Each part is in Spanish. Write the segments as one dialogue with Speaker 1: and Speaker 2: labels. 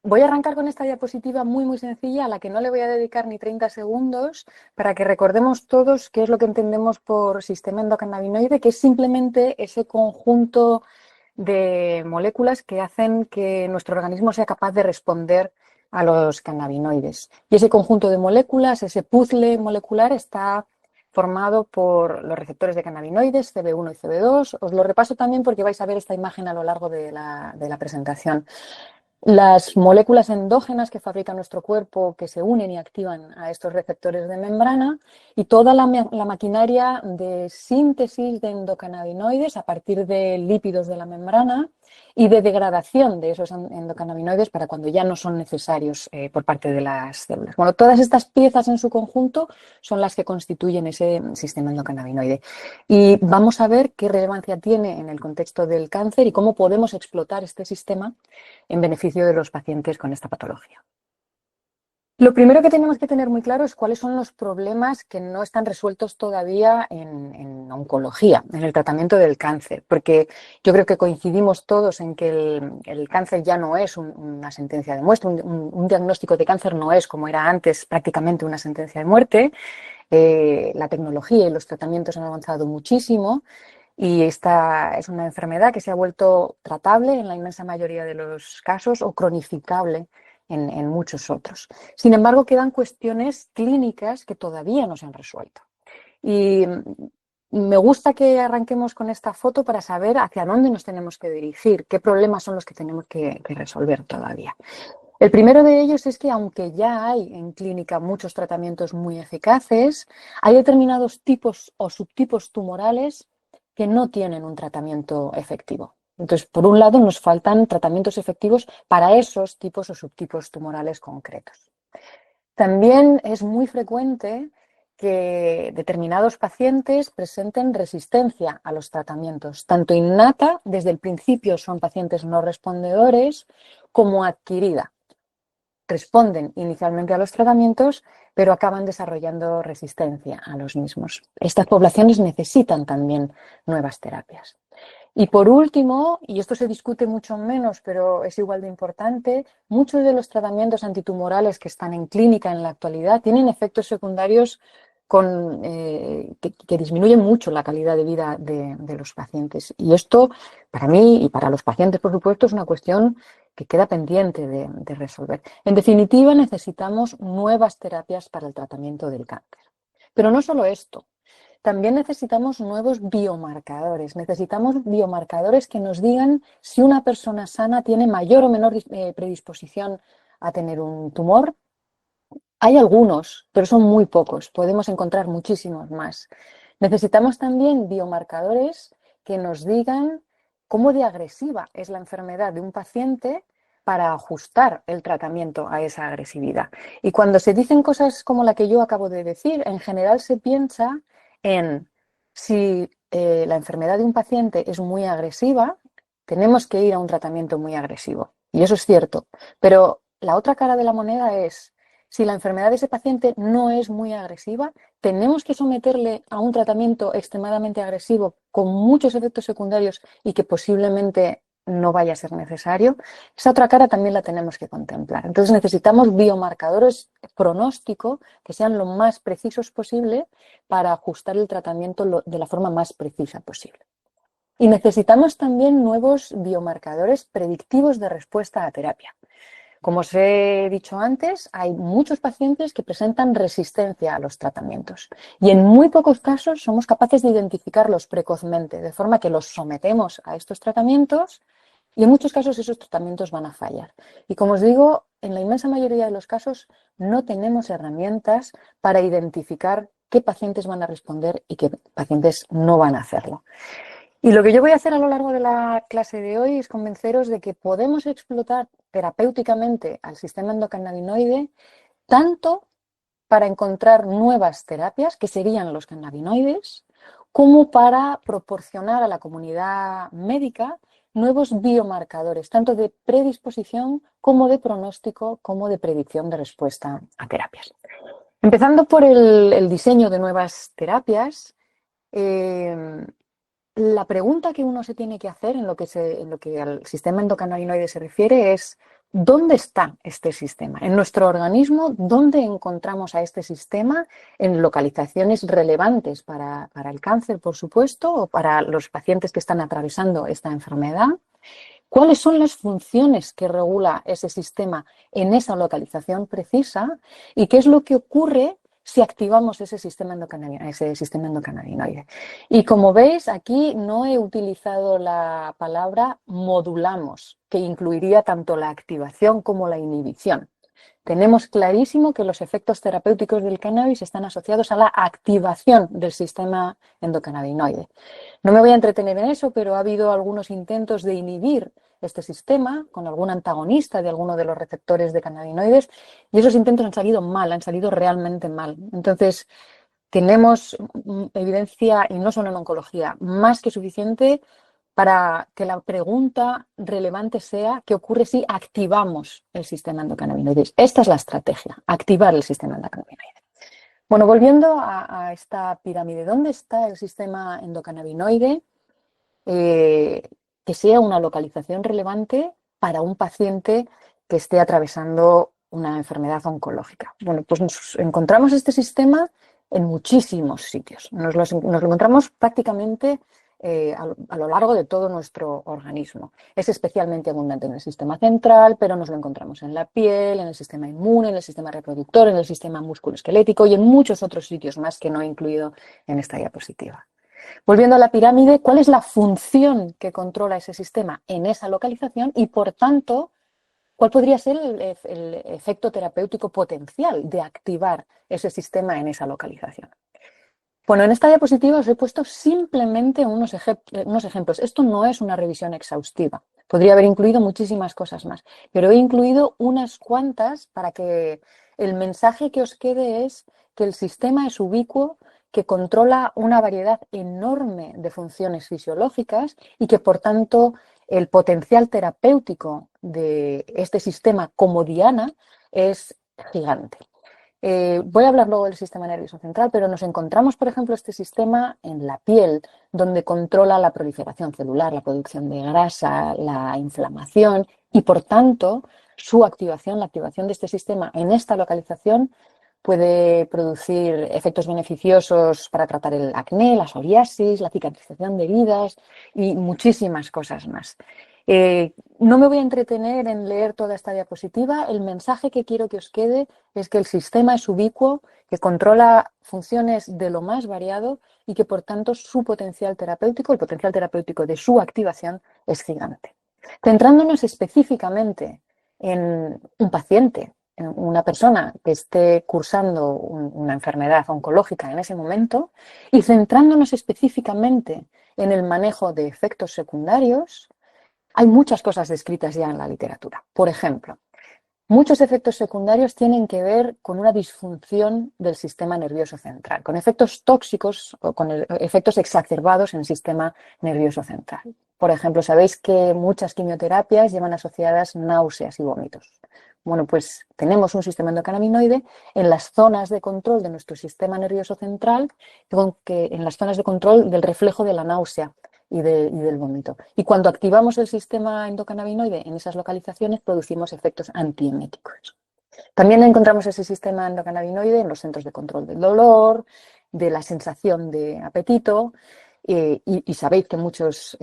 Speaker 1: Voy a arrancar con esta diapositiva muy sencilla a la que no le voy a dedicar ni 30 segundos para que recordemos todos qué es lo que entendemos por sistema endocannabinoide, que es simplemente ese conjunto de moléculas que hacen que nuestro organismo sea capaz de responder a los cannabinoides. Y ese conjunto de moléculas, ese puzzle molecular, está formado por los receptores de cannabinoides, CB1 y CB2. Os lo repaso también porque vais a ver esta imagen a lo largo de la presentación. Las moléculas endógenas que fabrica nuestro cuerpo que se unen y activan a estos receptores de membrana y toda la maquinaria de síntesis de endocannabinoides a partir de lípidos de la membrana y de degradación de esos endocannabinoides para cuando ya no son necesarios por parte de las células. Bueno, todas estas piezas en su conjunto son las que constituyen ese sistema endocannabinoide. Y vamos a ver qué relevancia tiene en el contexto del cáncer y cómo podemos explotar este sistema en beneficio de los pacientes con esta patología. Lo primero que tenemos que tener muy claro es cuáles son los problemas que no están resueltos todavía en oncología, en el tratamiento del cáncer, porque yo creo que coincidimos todos en que el cáncer ya no es una sentencia de muerte, un diagnóstico de cáncer no es como era antes prácticamente una sentencia de muerte. La tecnología y los tratamientos han avanzado muchísimo. Y esta es una enfermedad que se ha vuelto tratable en la inmensa mayoría de los casos o cronificable en muchos otros. Sin embargo, quedan cuestiones clínicas que todavía no se han resuelto. Y me gusta que arranquemos con esta foto para saber hacia dónde nos tenemos que dirigir, qué problemas son los que tenemos que resolver todavía. El primero de ellos es que aunque ya hay en clínica muchos tratamientos muy eficaces, hay determinados tipos o subtipos tumorales que no tienen un tratamiento efectivo. Entonces, por un lado, nos faltan tratamientos efectivos para esos tipos o subtipos tumorales concretos. También es muy frecuente que determinados pacientes presenten resistencia a los tratamientos, tanto innata, desde el principio son pacientes no respondedores, como adquirida. Responden inicialmente a los tratamientos, pero acaban desarrollando resistencia a los mismos. Estas poblaciones necesitan también nuevas terapias. Y por último, y esto se discute mucho menos, pero es igual de importante, muchos de los tratamientos antitumorales que están en clínica en la actualidad tienen efectos secundarios que disminuyen mucho la calidad de vida de los pacientes. Y esto, para mí y para los pacientes, por supuesto, es una cuestión que queda pendiente de resolver. En definitiva, necesitamos nuevas terapias para el tratamiento del cáncer. Pero no solo esto. También necesitamos nuevos biomarcadores. Necesitamos biomarcadores que nos digan si una persona sana tiene mayor o menor predisposición a tener un tumor. Hay algunos, pero son muy pocos. Podemos encontrar muchísimos más. Necesitamos también biomarcadores que nos digan cómo de agresiva es la enfermedad de un paciente para ajustar el tratamiento a esa agresividad. Y cuando se dicen cosas como la que yo acabo de decir, en general se piensa en si la enfermedad de un paciente es muy agresiva, tenemos que ir a un tratamiento muy agresivo. Y eso es cierto. Pero la otra cara de la moneda es, si la enfermedad de ese paciente no es muy agresiva, tenemos que someterle a un tratamiento extremadamente agresivo con muchos efectos secundarios y que posiblemente no vaya a ser necesario. Esa otra cara también la tenemos que contemplar. Entonces necesitamos biomarcadores pronóstico que sean lo más precisos posible para ajustar el tratamiento de la forma más precisa posible. Y necesitamos también nuevos biomarcadores predictivos de respuesta a terapia. Como os he dicho antes, hay muchos pacientes que presentan resistencia a los tratamientos y en muy pocos casos somos capaces de identificarlos precozmente, de forma que los sometemos a estos tratamientos y en muchos casos esos tratamientos van a fallar. Y como os digo, en la inmensa mayoría de los casos no tenemos herramientas para identificar qué pacientes van a responder y qué pacientes no van a hacerlo. Y lo que yo voy a hacer a lo largo de la clase de hoy es convenceros de que podemos explotar terapéuticamente al sistema endocannabinoide tanto para encontrar nuevas terapias, que serían los cannabinoides, como para proporcionar a la comunidad médica nuevos biomarcadores, tanto de predisposición como de pronóstico, como de predicción de respuesta a terapias. Empezando por el diseño de nuevas terapias, la pregunta que uno se tiene que hacer en lo que al sistema endocannabinoide se refiere es ¿Dónde está este sistema? En nuestro organismo, ¿dónde encontramos a este sistema en localizaciones relevantes para el cáncer, por supuesto, o para los pacientes que están atravesando esta enfermedad? ¿Cuáles son las funciones que regula ese sistema en esa localización precisa? ¿Y qué es lo que ocurre si activamos ese sistema endocannabinoide? Y como veis, aquí no he utilizado la palabra modulamos, que incluiría tanto la activación como la inhibición. Tenemos clarísimo que los efectos terapéuticos del cannabis están asociados a la activación del sistema endocannabinoide. No me voy a entretener en eso, pero ha habido algunos intentos de inhibir este sistema con algún antagonista de alguno de los receptores de cannabinoides y esos intentos han salido mal, han salido realmente mal. Entonces, tenemos evidencia, y no solo en oncología, más que suficiente para que la pregunta relevante sea qué ocurre si activamos el sistema endocannabinoide. Esta es la estrategia, activar el sistema endocannabinoide. Bueno, volviendo a esta pirámide, ¿dónde está el sistema endocannabinoide? Que sea una localización relevante para un paciente que esté atravesando una enfermedad oncológica. Bueno, pues nos encontramos este sistema en muchísimos sitios. Nos lo encontramos prácticamente a lo largo de todo nuestro organismo. Es especialmente abundante en el sistema central, pero nos lo encontramos en la piel, en el sistema inmune, en el sistema reproductor, en el sistema musculoesquelético y en muchos otros sitios más que no he incluido en esta diapositiva. Volviendo a la pirámide, ¿cuál es la función que controla ese sistema en esa localización y, por tanto, cuál podría ser el efecto terapéutico potencial de activar ese sistema en esa localización? Bueno, en esta diapositiva os he puesto simplemente unos ejemplos. Esto no es una revisión exhaustiva. Podría haber incluido muchísimas cosas más, pero he incluido unas cuantas para que el mensaje que os quede es que el sistema es ubicuo, que controla una variedad enorme de funciones fisiológicas y que, por tanto, el potencial terapéutico de este sistema como diana es gigante. Voy a hablar luego del sistema nervioso central, pero nos encontramos, por ejemplo, este sistema en la piel, donde controla la proliferación celular, la producción de grasa, la inflamación y, por tanto, su activación, la activación de este sistema en esta localización puede producir efectos beneficiosos para tratar el acné, la psoriasis, la cicatrización de heridas y muchísimas cosas más. No me voy a entretener en leer toda esta diapositiva. El mensaje que quiero que os quede es que el sistema es ubicuo, que controla funciones de lo más variado y que, por tanto, su potencial terapéutico, el potencial terapéutico de su activación es gigante. Centrándonos específicamente en un paciente, en una persona que esté cursando una enfermedad oncológica en ese momento y centrándonos específicamente en el manejo de efectos secundarios, hay muchas cosas descritas ya en la literatura. Por ejemplo, muchos efectos secundarios tienen que ver con una disfunción del sistema nervioso central, con efectos tóxicos o con efectos exacerbados en el sistema nervioso central. Por ejemplo, sabéis que muchas quimioterapias llevan asociadas náuseas y vómitos. Bueno, pues tenemos un sistema endocannabinoide en las zonas de control de nuestro sistema nervioso central, en las zonas de control del reflejo de la náusea y del vómito. Y cuando activamos el sistema endocannabinoide en esas localizaciones, producimos efectos antieméticos. También encontramos ese sistema endocannabinoide en los centros de control del dolor, de la sensación de apetito, y sabéis que muchos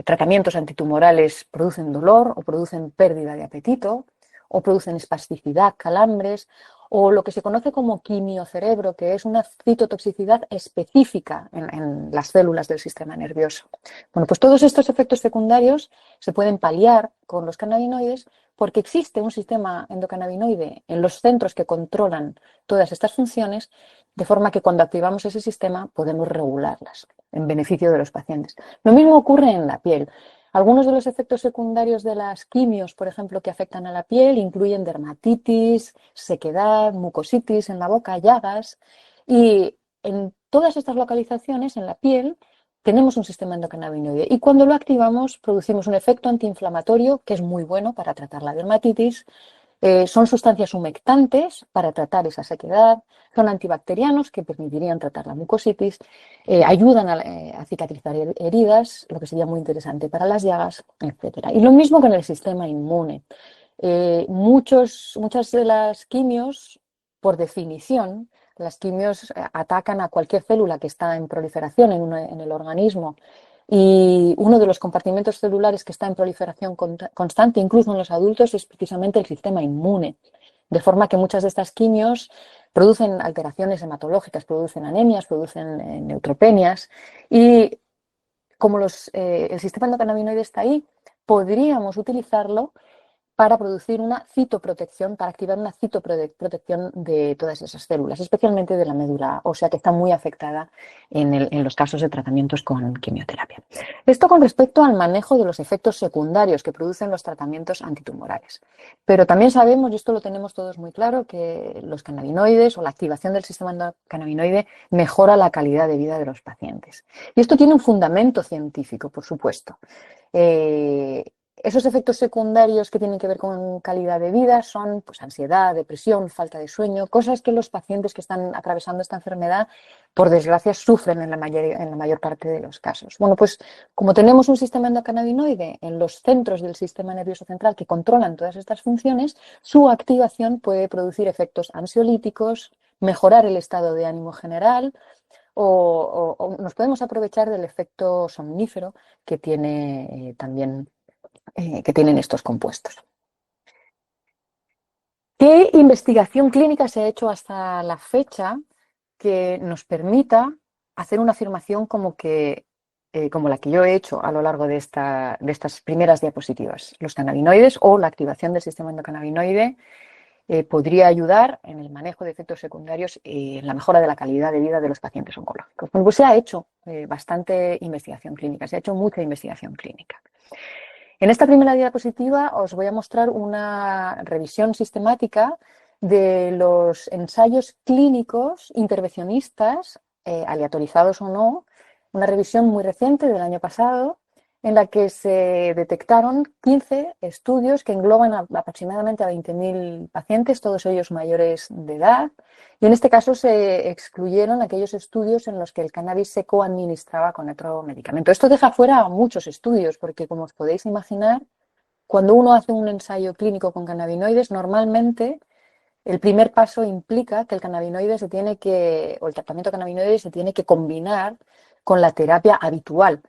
Speaker 1: tratamientos antitumorales producen dolor o producen pérdida de apetito o producen espasticidad, calambres, o lo que se conoce como quimiocerebro, que es una citotoxicidad específica en las células del sistema nervioso. Bueno, pues todos estos efectos secundarios se pueden paliar con los cannabinoides porque existe un sistema endocannabinoide en los centros que controlan todas estas funciones, de forma que cuando activamos ese sistema podemos regularlas en beneficio de los pacientes. Lo mismo ocurre en la piel. Algunos de los efectos secundarios de las quimios, por ejemplo, que afectan a la piel, incluyen dermatitis, sequedad, mucositis en la boca, llagas. Y en todas estas localizaciones, en la piel, tenemos un sistema endocannabinoide. Y cuando lo activamos, producimos un efecto antiinflamatorio que es muy bueno para tratar la dermatitis. Son sustancias humectantes para tratar esa sequedad, son antibacterianos que permitirían tratar la mucositis, ayudan a cicatrizar heridas, lo que sería muy interesante para las llagas, etc. Y lo mismo con el sistema inmune. Muchas de las quimios, por definición, las quimios atacan a cualquier célula que está en proliferación en el organismo. Y uno de los compartimentos celulares que está en proliferación constante, incluso en los adultos, es precisamente el sistema inmune. De forma que muchas de estas quimios producen alteraciones hematológicas, producen anemias, producen neutropenias. Y como el sistema endocannabinoide está ahí, podríamos utilizarlo para producir una citoprotección, para activar una citoprotección de todas esas células, especialmente de la médula ósea, que está muy afectada en los casos de tratamientos con quimioterapia. Esto con respecto al manejo de los efectos secundarios que producen los tratamientos antitumorales. Pero también sabemos, y esto lo tenemos todos muy claro, que los cannabinoides o la activación del sistema endocannabinoide mejora la calidad de vida de los pacientes. Y esto tiene un fundamento científico, por supuesto. Esos efectos secundarios que tienen que ver con calidad de vida son pues, ansiedad, depresión, falta de sueño, cosas que los pacientes que están atravesando esta enfermedad, por desgracia, sufren en la mayor parte de los casos. Bueno, pues como tenemos un sistema endocannabinoide en los centros del sistema nervioso central que controlan todas estas funciones, su activación puede producir efectos ansiolíticos, mejorar el estado de ánimo general, o nos podemos aprovechar del efecto somnífero que tiene también que tienen estos compuestos. ¿Qué investigación clínica se ha hecho hasta la fecha que nos permita hacer una afirmación como la que yo he hecho a lo largo de estas primeras diapositivas? Los cannabinoides o la activación del sistema endocannabinoide podría ayudar en el manejo de efectos secundarios y en la mejora de la calidad de vida de los pacientes oncológicos. Pues se ha hecho bastante investigación clínica, se ha hecho mucha investigación clínica. En esta primera diapositiva os voy a mostrar una revisión sistemática de los ensayos clínicos intervencionistas, aleatorizados o no, una revisión muy reciente del año pasado, en la que se detectaron 15 estudios que engloban aproximadamente a 20.000 pacientes, todos ellos mayores de edad, y en este caso se excluyeron aquellos estudios en los que el cannabis se coadministraba con otro medicamento. Esto deja fuera a muchos estudios, porque como os podéis imaginar, cuando uno hace un ensayo clínico con cannabinoides, normalmente el primer paso implica que el tratamiento cannabinoide se tiene que combinar con la terapia habitual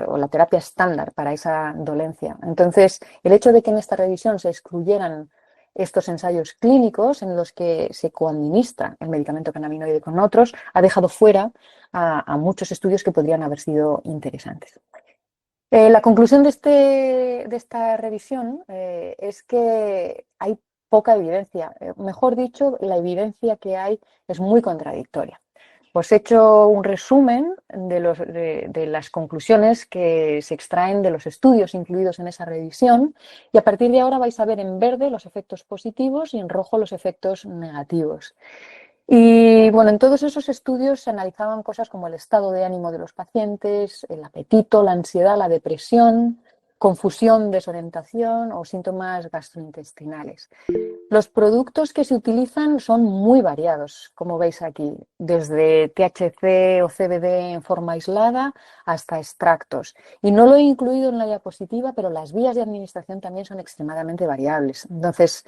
Speaker 1: o la terapia estándar para esa dolencia. Entonces, el hecho de que en esta revisión se excluyeran estos ensayos clínicos en los que se coadministra el medicamento cannabinoide con otros ha dejado fuera a muchos estudios que podrían haber sido interesantes. La conclusión de esta revisión es que hay poca evidencia. Mejor dicho, la evidencia que hay es muy contradictoria. Os he hecho un resumen de las conclusiones que se extraen de los estudios incluidos en esa revisión y a partir de ahora vais a ver en verde los efectos positivos y en rojo los efectos negativos. Y bueno, en todos esos estudios se analizaban cosas como el estado de ánimo de los pacientes, el apetito, la ansiedad, la depresión, confusión, desorientación o síntomas gastrointestinales. Los productos que se utilizan son muy variados, como veis aquí, desde THC o CBD en forma aislada hasta extractos. Y no lo he incluido en la diapositiva, pero las vías de administración también son extremadamente variables. Entonces,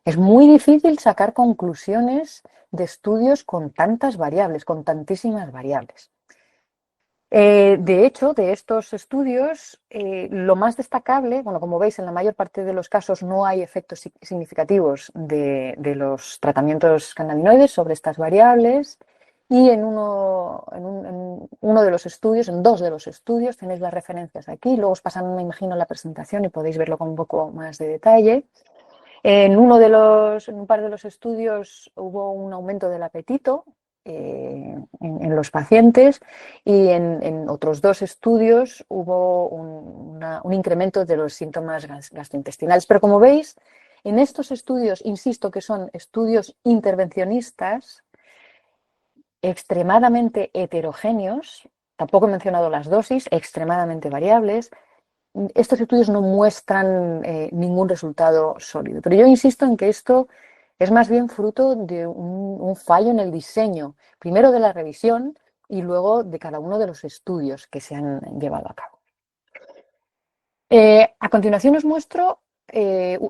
Speaker 1: es muy difícil sacar conclusiones de estudios con tantas variables, con tantísimas variables. De hecho, de estos estudios, lo más destacable, bueno, como veis, en la mayor parte de los casos no hay efectos significativos de los tratamientos cannabinoides sobre estas variables. Y en uno de los estudios, en dos de los estudios, tenéis las referencias aquí. Luego os pasan, me imagino, la presentación y podéis verlo con un poco más de detalle. En un par de los estudios hubo un aumento del apetito en los pacientes y en otros dos estudios hubo un incremento de los síntomas gastrointestinales. Pero como veis, en estos estudios, insisto que son estudios intervencionistas extremadamente heterogéneos, tampoco he mencionado las dosis, extremadamente variables. Estos estudios no muestran ningún resultado sólido. Pero yo insisto en que esto es más bien fruto de un fallo en el diseño, primero de la revisión y luego de cada uno de los estudios que se han llevado a cabo. A continuación os muestro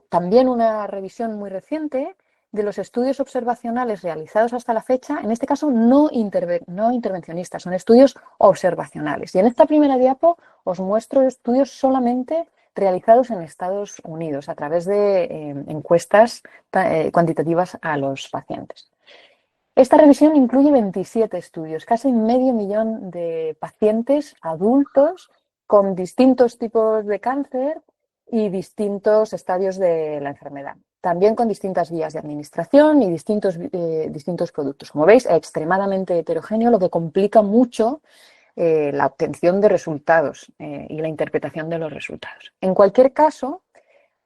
Speaker 1: también una revisión muy reciente de los estudios observacionales realizados hasta la fecha, en este caso no intervencionistas, son estudios observacionales. Y en esta primera diapo os muestro estudios solamente realizados en Estados Unidos a través de encuestas cuantitativas a los pacientes. Esta revisión incluye 27 estudios, casi medio millón de pacientes adultos con distintos tipos de cáncer y distintos estadios de la enfermedad. También con distintas vías de administración y distintos productos. Como veis, extremadamente heterogéneo, lo que complica mucho la obtención de resultados y la interpretación de los resultados. En cualquier caso,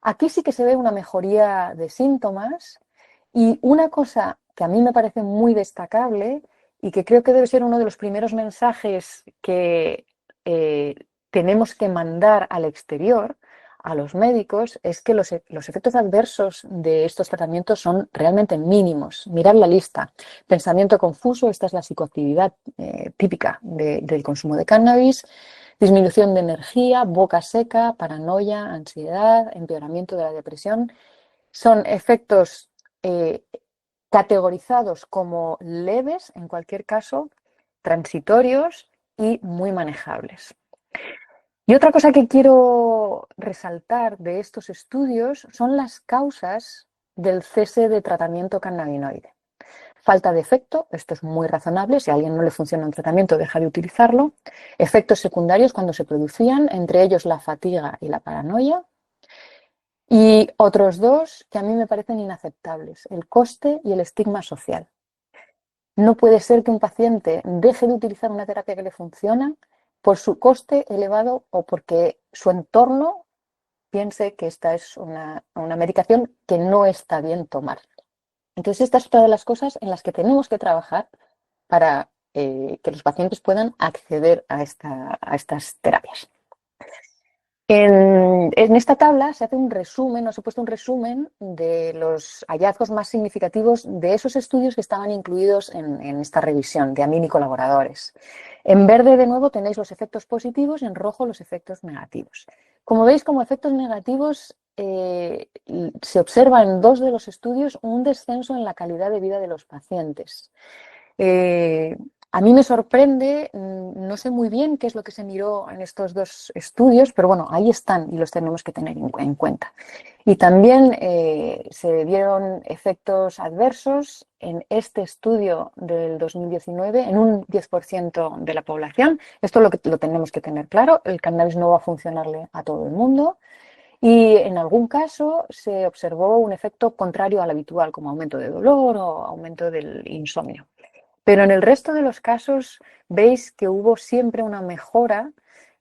Speaker 1: aquí sí que se ve una mejoría de síntomas y una cosa que a mí me parece muy destacable y que creo que debe ser uno de los primeros mensajes que tenemos que mandar al exterior, a los médicos, es que los efectos adversos de estos tratamientos son realmente mínimos. Mirad la lista. Pensamiento confuso, esta es la psicoactividad típica del consumo de cannabis. Disminución de energía, boca seca, paranoia, ansiedad, empeoramiento de la depresión. Son efectos categorizados como leves, en cualquier caso, transitorios y muy manejables. Y otra cosa que quiero resaltar de estos estudios son las causas del cese de tratamiento cannabinoide. Falta de efecto, esto es muy razonable, si a alguien no le funciona un tratamiento deja de utilizarlo. Efectos secundarios cuando se producían, entre ellos la fatiga y la paranoia. Y otros dos que a mí me parecen inaceptables, el coste y el estigma social. No puede ser que un paciente deje de utilizar una terapia que le funciona por su coste elevado o porque su entorno piense que esta es una medicación que no está bien tomar. Entonces, esta es otra de las cosas en las que tenemos que trabajar para que los pacientes puedan acceder a estas terapias. En esta tabla se hace un resumen, os he puesto un resumen de los hallazgos más significativos de esos estudios que estaban incluidos en esta revisión de Amin y colaboradores. En verde, de nuevo, tenéis los efectos positivos y en rojo los efectos negativos. Como veis, como efectos negativos, se observa en 2 de los estudios un descenso en la calidad de vida de los pacientes. A mí me sorprende, no sé muy bien qué es lo que se miró en estos 2 estudios, pero bueno, ahí están y los tenemos que tener en cuenta. Y también se vieron efectos adversos en este estudio del 2019 en un 10% de la población. Esto lo tenemos que tener claro, el cannabis no va a funcionarle a todo el mundo. Y en algún caso se observó un efecto contrario al habitual, como aumento de dolor o aumento del insomnio. Pero en el resto de los casos veis que hubo siempre una mejora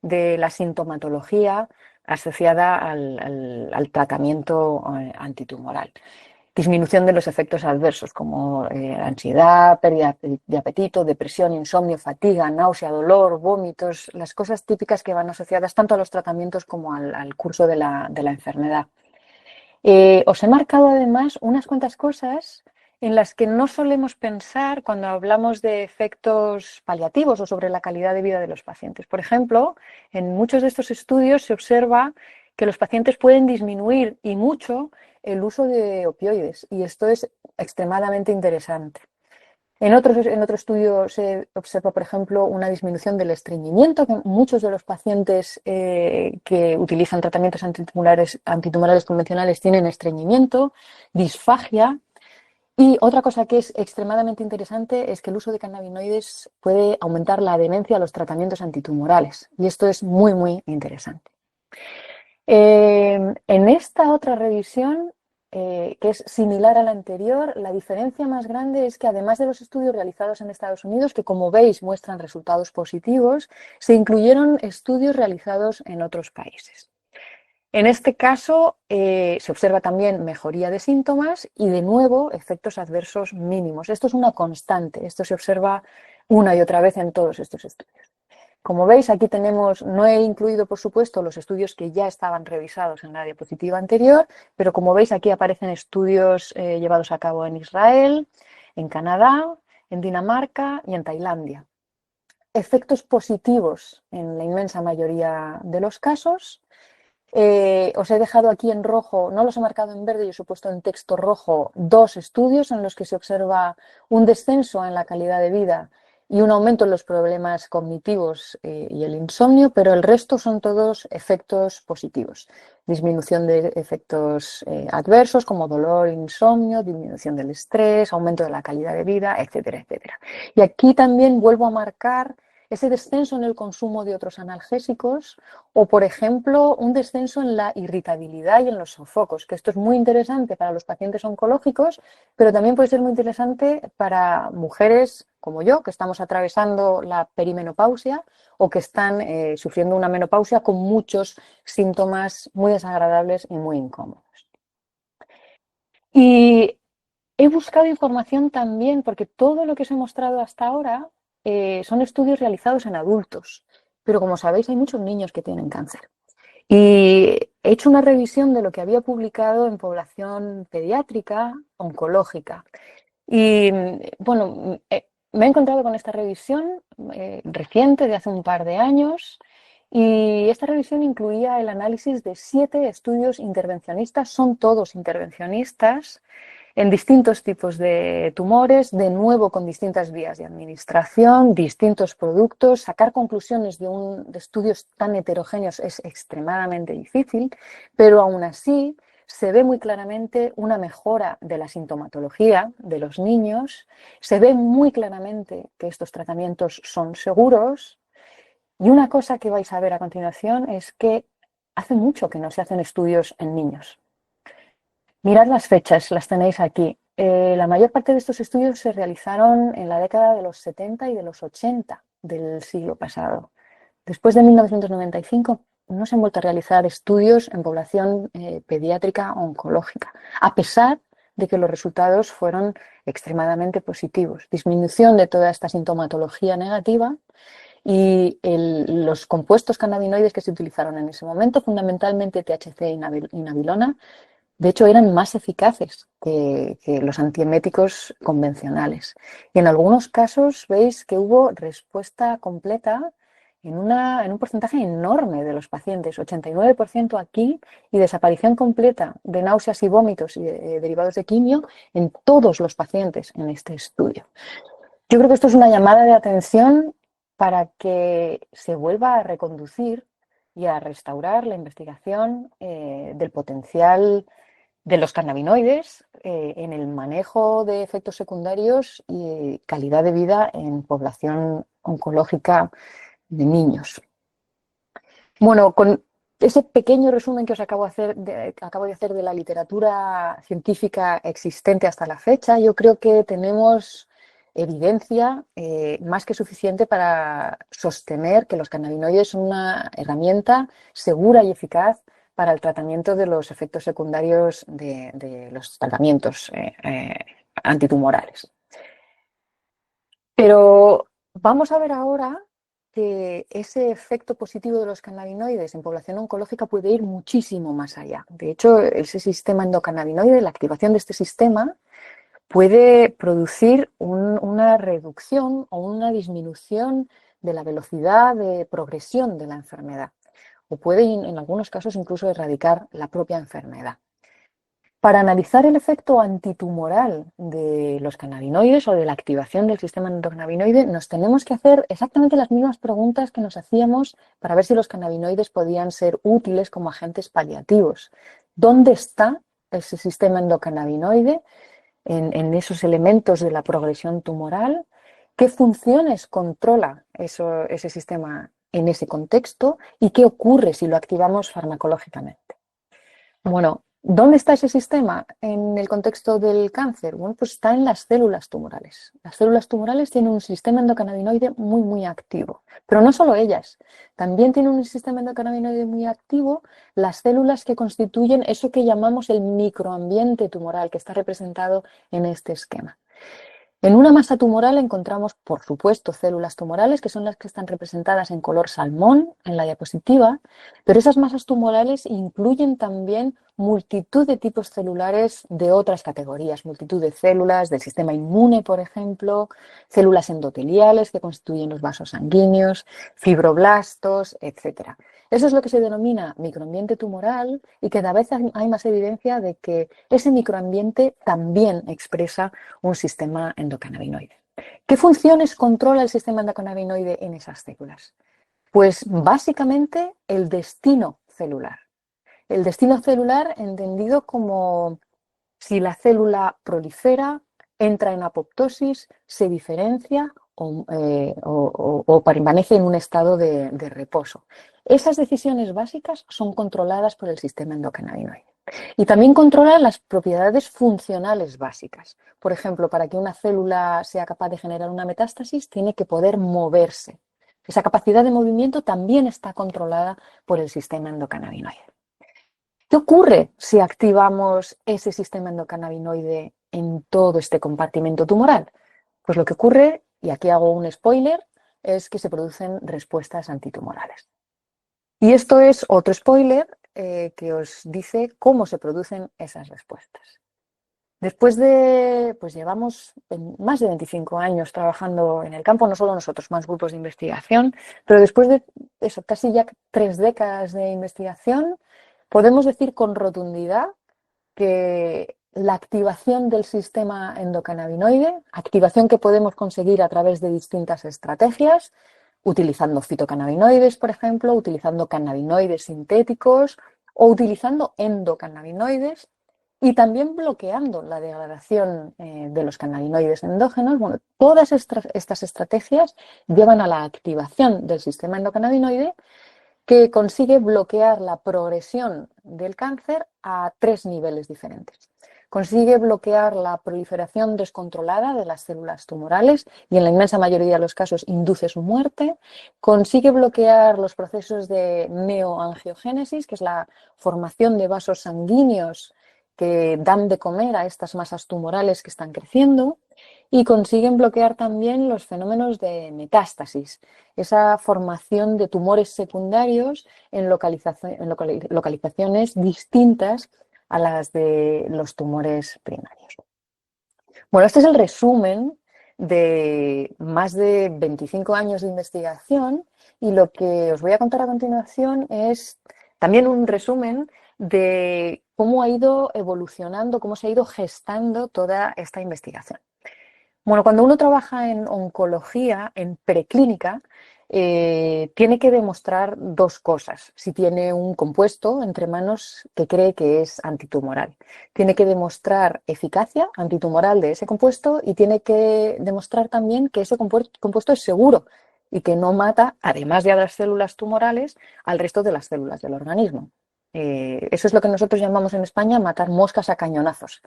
Speaker 1: de la sintomatología asociada al tratamiento antitumoral. Disminución de los efectos adversos como ansiedad, pérdida de apetito, depresión, insomnio, fatiga, náusea, dolor, vómitos, las cosas típicas que van asociadas tanto a los tratamientos como al curso de la enfermedad. Os he marcado además unas cuantas cosas en las que no solemos pensar cuando hablamos de efectos paliativos o sobre la calidad de vida de los pacientes. Por ejemplo, en muchos de estos estudios se observa que los pacientes pueden disminuir y mucho el uso de opioides y esto es extremadamente interesante. En otro estudio se observa, por ejemplo, una disminución del estreñimiento, que muchos de los pacientes que utilizan tratamientos antitumorales convencionales tienen estreñimiento, disfagia. Y otra cosa que es extremadamente interesante es que el uso de cannabinoides puede aumentar la adherencia a los tratamientos antitumorales. Y esto es muy, muy interesante. En esta otra revisión, que es similar a la anterior, la diferencia más grande es que además de los estudios realizados en Estados Unidos, que como veis muestran resultados positivos, se incluyeron estudios realizados en otros países. En este caso, se observa también mejoría de síntomas y, de nuevo, efectos adversos mínimos. Esto es una constante, esto se observa una y otra vez en todos estos estudios. Como veis, aquí tenemos, no he incluido, por supuesto, los estudios que ya estaban revisados en la diapositiva anterior, pero como veis, aquí aparecen estudios llevados a cabo en Israel, en Canadá, en Dinamarca y en Tailandia. Efectos positivos en la inmensa mayoría de los casos. Os he dejado aquí en rojo, no los he marcado en verde, yo os he puesto en texto rojo 2 estudios en los que se observa un descenso en la calidad de vida y un aumento en los problemas cognitivos y el insomnio, pero el resto son todos efectos positivos. Disminución de efectos adversos como dolor, insomnio, disminución del estrés, aumento de la calidad de vida, etcétera, etcétera. Y aquí también vuelvo a marcar ese descenso en el consumo de otros analgésicos o, por ejemplo, un descenso en la irritabilidad y en los sofocos, que esto es muy interesante para los pacientes oncológicos, pero también puede ser muy interesante para mujeres como yo, que estamos atravesando la perimenopausia o que están sufriendo una menopausia con muchos síntomas muy desagradables y muy incómodos. Y he buscado información también, porque todo lo que os he mostrado hasta ahora son estudios realizados en adultos, pero como sabéis hay muchos niños que tienen cáncer. Y he hecho una revisión de lo que había publicado en población pediátrica oncológica. Y bueno, me he encontrado con esta revisión reciente de hace un par de años y esta revisión incluía el análisis de 7 estudios intervencionistas, son todos intervencionistas en distintos tipos de tumores, de nuevo con distintas vías de administración, distintos productos. Sacar conclusiones de estudios tan heterogéneos es extremadamente difícil, pero aún así se ve muy claramente una mejora de la sintomatología de los niños, se ve muy claramente que estos tratamientos son seguros y una cosa que vais a ver a continuación es que hace mucho que no se hacen estudios en niños. Mirad las fechas, las tenéis aquí. La mayor parte de estos estudios se realizaron en la década de los 70 y de los 80 del siglo pasado. Después de 1995 no se han vuelto a realizar estudios en población pediátrica oncológica, a pesar de que los resultados fueron extremadamente positivos. Disminución de toda esta sintomatología negativa y los compuestos cannabinoides que se utilizaron en ese momento, fundamentalmente THC y nabilona, de hecho, eran más eficaces que los antieméticos convencionales. Y en algunos casos veis que hubo respuesta completa en un porcentaje enorme de los pacientes, 89% aquí, y desaparición completa de náuseas y vómitos derivados de quimio en todos los pacientes en este estudio. Yo creo que esto es una llamada de atención para que se vuelva a reconducir y a restaurar la investigación del potencial de los cannabinoides en el manejo de efectos secundarios y calidad de vida en población oncológica de niños. Bueno, con ese pequeño resumen que os acabo de hacer de la literatura científica existente hasta la fecha, yo creo que tenemos evidencia más que suficiente para sostener que los cannabinoides son una herramienta segura y eficaz para el tratamiento de los efectos secundarios de los tratamientos antitumorales. Pero vamos a ver ahora que ese efecto positivo de los cannabinoides en población oncológica puede ir muchísimo más allá. De hecho, ese sistema endocannabinoide, la activación de este sistema, puede producir una reducción o una disminución de la velocidad de progresión de la enfermedad, o puede en algunos casos incluso erradicar la propia enfermedad. Para analizar el efecto antitumoral de los cannabinoides o de la activación del sistema endocannabinoide, nos tenemos que hacer exactamente las mismas preguntas que nos hacíamos para ver si los cannabinoides podían ser útiles como agentes paliativos. ¿Dónde está ese sistema endocannabinoide en esos elementos de la progresión tumoral? ¿Qué funciones controla ese sistema en ese contexto? ¿Y qué ocurre si lo activamos farmacológicamente? Bueno, ¿dónde está ese sistema en el contexto del cáncer? Bueno, pues está en las células tumorales. Las células tumorales tienen un sistema endocannabinoide muy, muy activo. Pero no solo ellas, también tienen un sistema endocannabinoide muy activo las células que constituyen eso que llamamos el microambiente tumoral, que está representado en este esquema. En una masa tumoral encontramos, por supuesto, células tumorales, que son las que están representadas en color salmón en la diapositiva, pero esas masas tumorales incluyen también multitud de tipos celulares de otras categorías, multitud de células del sistema inmune, por ejemplo, células endoteliales que constituyen los vasos sanguíneos, fibroblastos, etc. Eso es lo que se denomina microambiente tumoral y cada vez hay más evidencia de que ese microambiente también expresa un sistema endocannabinoide. ¿Qué funciones controla el sistema endocannabinoide en esas células? Pues básicamente el destino celular. El destino celular entendido como si la célula prolifera, entra en apoptosis, se diferencia o permanece en un estado de reposo. Esas decisiones básicas son controladas por el sistema endocannabinoide. Y también controla las propiedades funcionales básicas. Por ejemplo, para que una célula sea capaz de generar una metástasis, tiene que poder moverse. Esa capacidad de movimiento también está controlada por el sistema endocannabinoide. ¿Qué ocurre si activamos ese sistema endocannabinoide en todo este compartimento tumoral? Pues lo que ocurre, y aquí hago un spoiler, es que se producen respuestas antitumorales. Y esto es otro spoiler que os dice cómo se producen esas respuestas. Después de, pues llevamos más de 25 años trabajando en el campo, no solo nosotros, más grupos de investigación, pero después de eso, casi ya 3 décadas de investigación, podemos decir con rotundidad que la activación del sistema endocannabinoide, activación que podemos conseguir a través de distintas estrategias, utilizando fitocannabinoides, por ejemplo, utilizando cannabinoides sintéticos o utilizando endocannabinoides y también bloqueando la degradación de los cannabinoides endógenos. Bueno, todas estas estrategias llevan a la activación del sistema endocannabinoide que consigue bloquear la progresión del cáncer a 3 niveles diferentes. Consigue bloquear la proliferación descontrolada de las células tumorales y en la inmensa mayoría de los casos induce su muerte. Consigue bloquear los procesos de neoangiogénesis, que es la formación de vasos sanguíneos que dan de comer a estas masas tumorales que están creciendo. Y consiguen bloquear también los fenómenos de metástasis, esa formación de tumores secundarios en localizaciones distintas a las de los tumores primarios. Bueno, este es el resumen de más de 25 años de investigación y lo que os voy a contar a continuación es también un resumen de cómo ha ido evolucionando, cómo se ha ido gestando toda esta investigación. Bueno, cuando uno trabaja en oncología, en preclínica, tiene que demostrar 2 cosas. Si tiene un compuesto entre manos que cree que es antitumoral. Tiene que demostrar eficacia antitumoral de ese compuesto y tiene que demostrar también que ese compuesto es seguro y que no mata, además de a las células tumorales, al resto de las células del organismo. Eso es lo que nosotros llamamos en España matar moscas a cañonazos.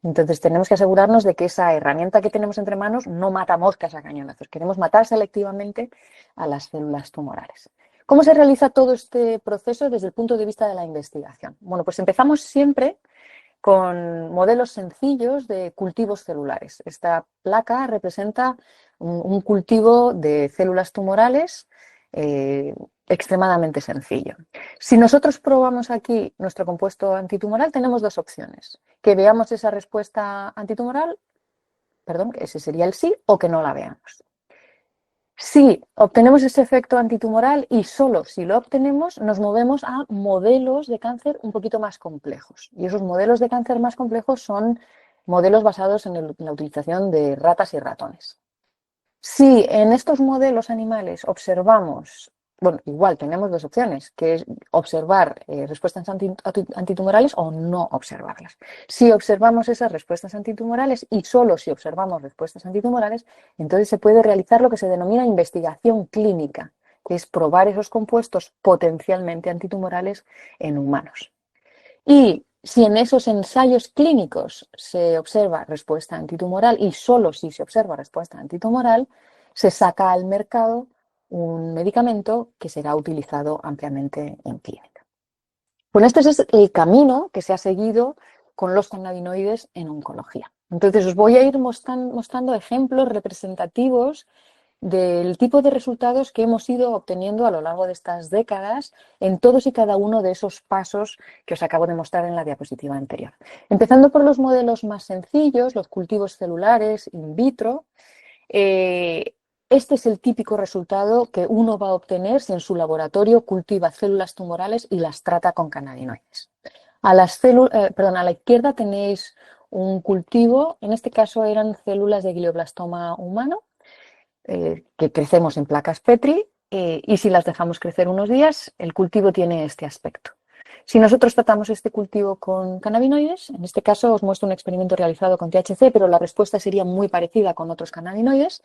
Speaker 1: Entonces tenemos que asegurarnos de que esa herramienta que tenemos entre manos no mata moscas a cañonazos. Queremos matar selectivamente a las células tumorales. ¿Cómo se realiza todo este proceso desde el punto de vista de la investigación? Bueno, pues empezamos siempre con modelos sencillos de cultivos celulares. Esta placa representa un cultivo de células tumorales extremadamente sencillo. Si nosotros probamos aquí nuestro compuesto antitumoral, tenemos 2 opciones. Que veamos esa respuesta antitumoral, perdón, ese sería el sí, o que no la veamos. Si obtenemos ese efecto antitumoral y solo si lo obtenemos, nos movemos a modelos de cáncer un poquito más complejos. Y esos modelos de cáncer más complejos son modelos basados en la utilización de ratas y ratones. Si en estos modelos animales observamos, bueno, igual tenemos 2 opciones, que es observar respuestas antitumorales o no observarlas. Si observamos esas respuestas antitumorales y solo si observamos respuestas antitumorales, entonces se puede realizar lo que se denomina investigación clínica, que es probar esos compuestos potencialmente antitumorales en humanos. Y si en esos ensayos clínicos se observa respuesta antitumoral y solo si se observa respuesta antitumoral, se saca al mercado un medicamento que será utilizado ampliamente en clínica. Bueno, este es el camino que se ha seguido con los cannabinoides en oncología. Entonces, os voy a ir mostrando ejemplos representativos del tipo de resultados que hemos ido obteniendo a lo largo de estas décadas en todos y cada uno de esos pasos que os acabo de mostrar en la diapositiva anterior. Empezando por los modelos más sencillos, los cultivos celulares in vitro. este es el típico resultado que uno va a obtener si en su laboratorio cultiva células tumorales y las trata con cannabinoides. A la izquierda tenéis un cultivo, en este caso eran células de glioblastoma humano, que crecemos en placas Petri, y si las dejamos crecer unos días, el cultivo tiene este aspecto. Si nosotros tratamos este cultivo con cannabinoides, en este caso os muestro un experimento realizado con THC, pero la respuesta sería muy parecida con otros cannabinoides,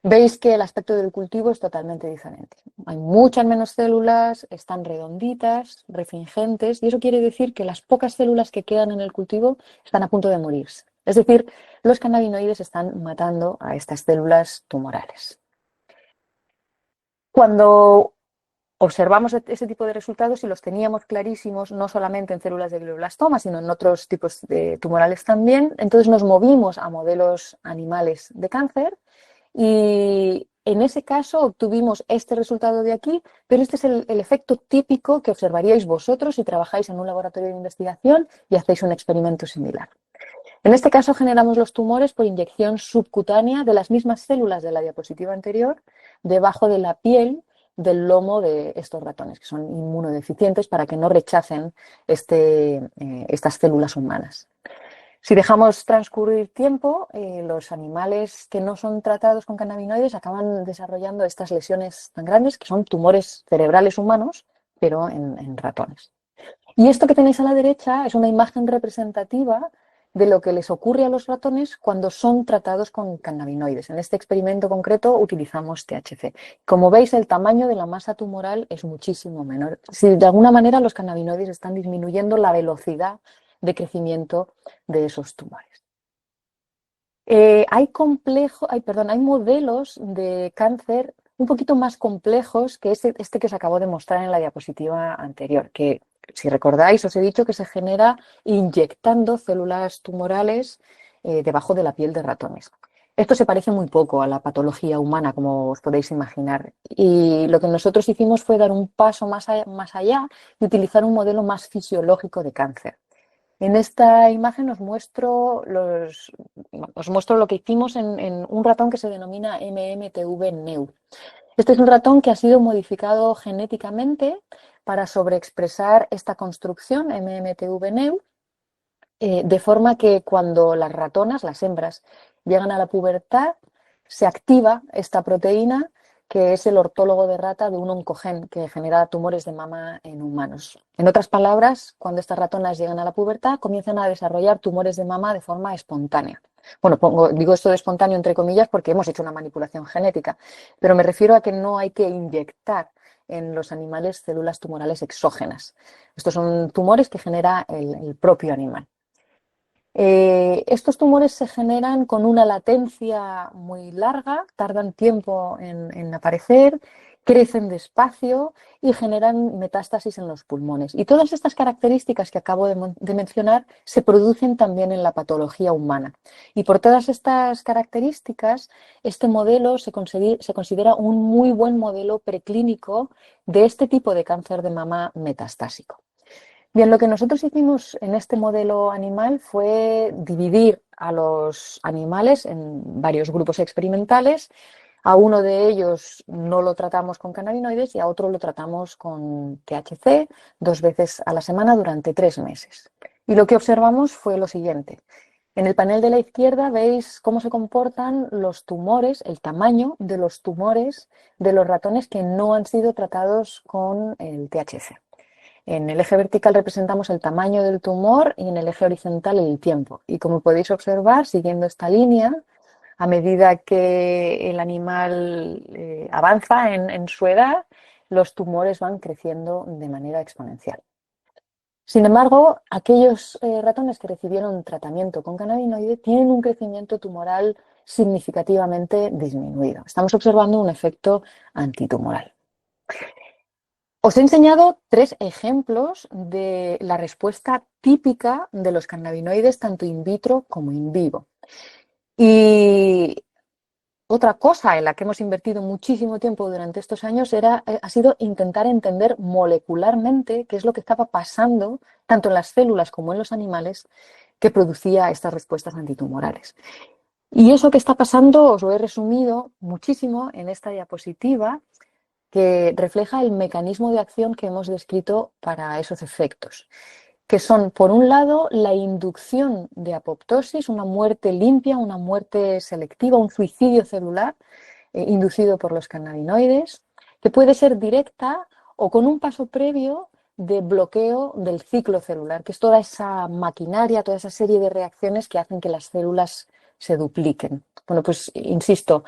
Speaker 1: veis que el aspecto del cultivo es totalmente diferente. Hay muchas menos células, están redonditas, refringentes, y eso quiere decir que las pocas células que quedan en el cultivo están a punto de morirse. Es decir, los cannabinoides están matando a estas células tumorales. Cuando observamos ese tipo de resultados y los teníamos clarísimos, no solamente en células de glioblastoma, sino en otros tipos de tumorales también, entonces nos movimos a modelos animales de cáncer y en ese caso obtuvimos este resultado de aquí, pero este es el efecto típico que observaríais vosotros si trabajáis en un laboratorio de investigación y hacéis un experimento similar. En este caso generamos los tumores por inyección subcutánea de las mismas células de la diapositiva anterior debajo de la piel del lomo de estos ratones, que son inmunodeficientes para que no rechacen estas células humanas. Si dejamos transcurrir tiempo, los animales que no son tratados con cannabinoides acaban desarrollando estas lesiones tan grandes que son tumores cerebrales humanos, pero en ratones. Y esto que tenéis a la derecha es una imagen representativa de lo que les ocurre a los ratones cuando son tratados con cannabinoides. En este experimento concreto utilizamos THC. Como veis, el tamaño de la masa tumoral es muchísimo menor. Si de alguna manera los cannabinoides están disminuyendo la velocidad de crecimiento de esos tumores. Hay modelos de cáncer un poquito más complejos que este que os acabo de mostrar en la diapositiva anterior, que si recordáis os he dicho que se genera inyectando células tumorales debajo de la piel de ratones. Esto se parece muy poco a la patología humana, como os podéis imaginar. Y lo que nosotros hicimos fue dar un paso más allá y utilizar un modelo más fisiológico de cáncer. En esta imagen os muestro lo que hicimos en un ratón que se denomina MMTV-NEU. Este es un ratón que ha sido modificado genéticamente para sobreexpresar esta construcción MMTV-NEU, de forma que cuando las ratonas, las hembras, llegan a la pubertad, se activa esta proteína que es el ortólogo de rata de un oncogen que genera tumores de mama en humanos. En otras palabras, cuando estas ratonas llegan a la pubertad, comienzan a desarrollar tumores de mama de forma espontánea. Bueno, digo esto de espontáneo entre comillas porque hemos hecho una manipulación genética, pero me refiero a que no hay que inyectar en los animales células tumorales exógenas. Estos son tumores que genera el propio animal. Estos tumores se generan con una latencia muy larga, tardan tiempo en aparecer, crecen despacio y generan metástasis en los pulmones. Y todas estas características que acabo de mencionar se producen también en la patología humana. Y por todas estas características, este modelo se considera un muy buen modelo preclínico de este tipo de cáncer de mama metastásico. Bien, lo que nosotros hicimos en este modelo animal fue dividir a los animales en varios grupos experimentales. A uno de ellos no lo tratamos con cannabinoides y a otro lo tratamos con THC 2 veces a la semana durante 3 meses. Y lo que observamos fue lo siguiente. En el panel de la izquierda veis cómo se comportan los tumores, el tamaño de los tumores de los ratones que no han sido tratados con el THC. En el eje vertical representamos el tamaño del tumor y en el eje horizontal el tiempo. Y como podéis observar, siguiendo esta línea, a medida que el animal avanza en su edad, los tumores van creciendo de manera exponencial. Sin embargo, aquellos ratones que recibieron tratamiento con cannabinoide tienen un crecimiento tumoral significativamente disminuido. Estamos observando un efecto antitumoral. Os he enseñado 3 ejemplos de la respuesta típica de los cannabinoides tanto in vitro como in vivo. Y otra cosa en la que hemos invertido muchísimo tiempo durante estos años ha sido intentar entender molecularmente qué es lo que estaba pasando tanto en las células como en los animales que producía estas respuestas antitumorales. Y eso que está pasando os lo he resumido muchísimo en esta diapositiva que refleja el mecanismo de acción que hemos descrito para esos efectos, que son, por un lado, la inducción de apoptosis, una muerte limpia, una muerte selectiva, un suicidio celular inducido por los cannabinoides, que puede ser directa o con un paso previo de bloqueo del ciclo celular, que es toda esa maquinaria, toda esa serie de reacciones que hacen que las células se dupliquen. Bueno, pues insisto,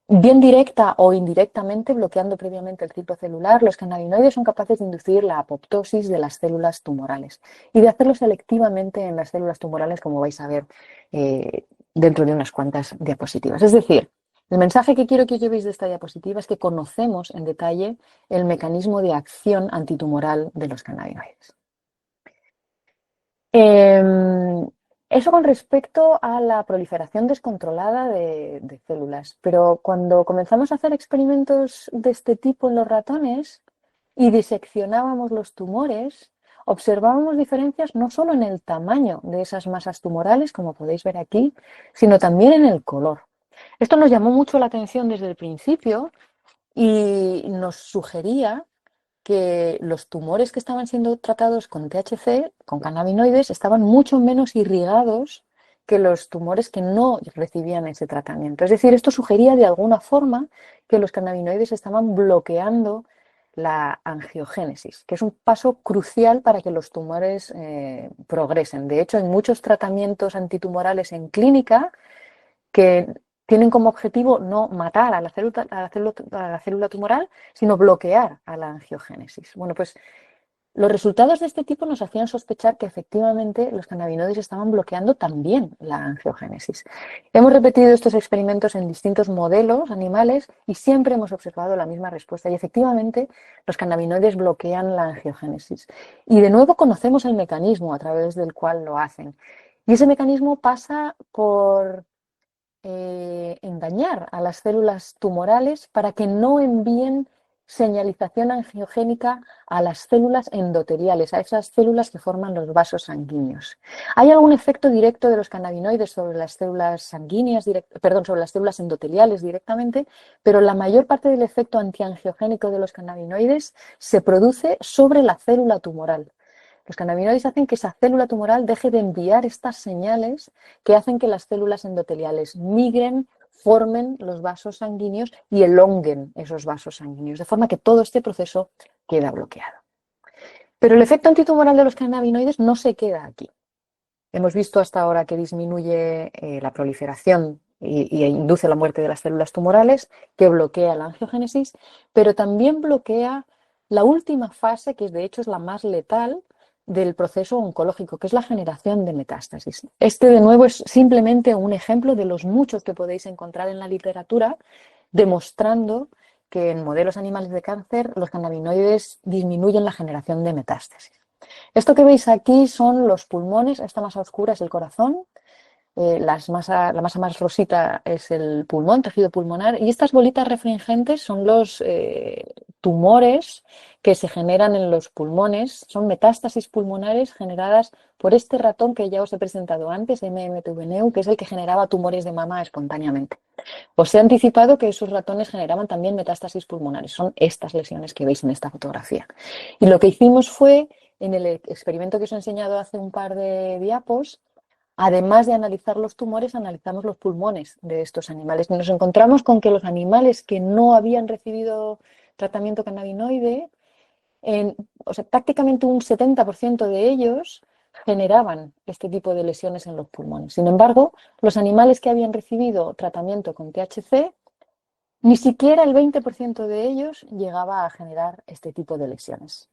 Speaker 1: bien directa o indirectamente, bloqueando previamente el ciclo celular, los cannabinoides son capaces de inducir la apoptosis de las células tumorales y de hacerlo selectivamente en las células tumorales, como vais a ver eh, dentro de unas cuantas diapositivas. Es decir, el mensaje que quiero que os llevéis de esta diapositiva es que conocemos en detalle el mecanismo de acción antitumoral de los cannabinoides. Eso con respecto a la proliferación descontrolada de células, pero cuando comenzamos a hacer experimentos de este tipo en los ratones y diseccionábamos los tumores, observábamos diferencias no solo en el tamaño de esas masas tumorales, como podéis ver aquí, sino también en el color. Esto nos llamó mucho la atención desde el principio y nos sugería que los tumores que estaban siendo tratados con THC, con cannabinoides, estaban mucho menos irrigados que los tumores que no recibían ese tratamiento. Es decir, esto sugería de alguna forma que los cannabinoides estaban bloqueando la angiogénesis, que es un paso crucial para que los tumores progresen. De hecho, hay muchos tratamientos antitumorales en clínica que tienen como objetivo no matar a la célula tumoral, sino bloquear a la angiogénesis. Bueno, pues los resultados de este tipo nos hacían sospechar que efectivamente los cannabinoides estaban bloqueando también la angiogénesis. Hemos repetido estos experimentos en distintos modelos animales y siempre hemos observado la misma respuesta. Y efectivamente los cannabinoides bloquean la angiogénesis. Y de nuevo conocemos el mecanismo a través del cual lo hacen. Y ese mecanismo pasa por engañar a las células tumorales para que no envíen señalización angiogénica a las células endoteliales, a esas células que forman los vasos sanguíneos. ¿Hay algún efecto directo de los cannabinoides sobre las células sanguíneas, perdón, sobre las células endoteliales directamente? Pero la mayor parte del efecto antiangiogénico de los cannabinoides se produce sobre la célula tumoral. Los cannabinoides hacen que esa célula tumoral deje de enviar estas señales que hacen que las células endoteliales migren, formen los vasos sanguíneos y elonguen esos vasos sanguíneos, de forma que todo este proceso queda bloqueado. Pero el efecto antitumoral de los cannabinoides no se queda aquí. Hemos visto hasta ahora que disminuye la proliferación y induce la muerte de las células tumorales, que bloquea la angiogénesis, pero también bloquea la última fase, que de hecho es la más letal del proceso oncológico, que es la generación de metástasis. Este, de nuevo, es simplemente un ejemplo de los muchos que podéis encontrar en la literatura, demostrando que en modelos animales de cáncer los cannabinoides disminuyen la generación de metástasis. Esto que veis aquí son los pulmones, esta masa oscura es el corazón, la masa más rosita es el pulmón, tejido pulmonar, y estas bolitas refringentes son los tumores que se generan en los pulmones, son metástasis pulmonares generadas por este ratón que ya os he presentado antes, MM-TVNeu, que es el que generaba tumores de mama espontáneamente. Os he anticipado que esos ratones generaban también metástasis pulmonares, son estas lesiones que veis en esta fotografía. Y lo que hicimos fue, en el experimento que os he enseñado hace un par de diapos, además de analizar los tumores, analizamos los pulmones de estos animales. Y nos encontramos con que los animales que no habían recibido tratamiento cannabinoide, o sea, prácticamente un 70% de ellos generaban este tipo de lesiones en los pulmones. Sin embargo, los animales que habían recibido tratamiento con THC, ni siquiera el 20% de ellos llegaba a generar este tipo de lesiones.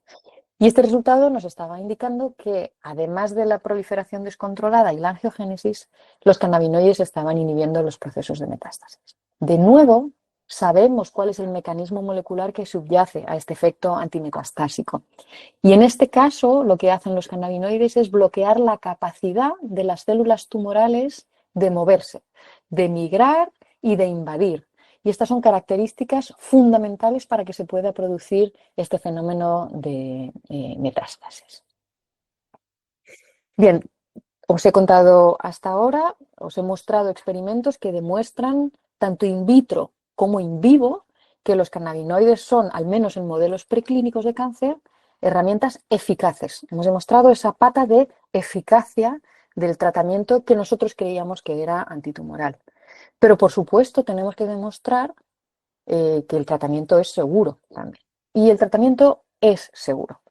Speaker 1: Y este resultado nos estaba indicando que, además de la proliferación descontrolada y la angiogénesis, los cannabinoides estaban inhibiendo los procesos de metástasis. De nuevo, sabemos cuál es el mecanismo molecular que subyace a este efecto antimetastásico. Y en este caso, lo que hacen los cannabinoides es bloquear la capacidad de las células tumorales de moverse, de migrar y de invadir. Y estas son características fundamentales para que se pueda producir este fenómeno de metástasis. Bien, Os he contado hasta ahora, os he mostrado experimentos que demuestran, tanto in vitro como in vivo, que los cannabinoides son, al menos en modelos preclínicos de cáncer, herramientas eficaces. Hemos demostrado esa pata de eficacia del tratamiento que nosotros creíamos que era antitumoral. Pero, por supuesto, tenemos que demostrar que el tratamiento es seguro también. Y el tratamiento es seguro.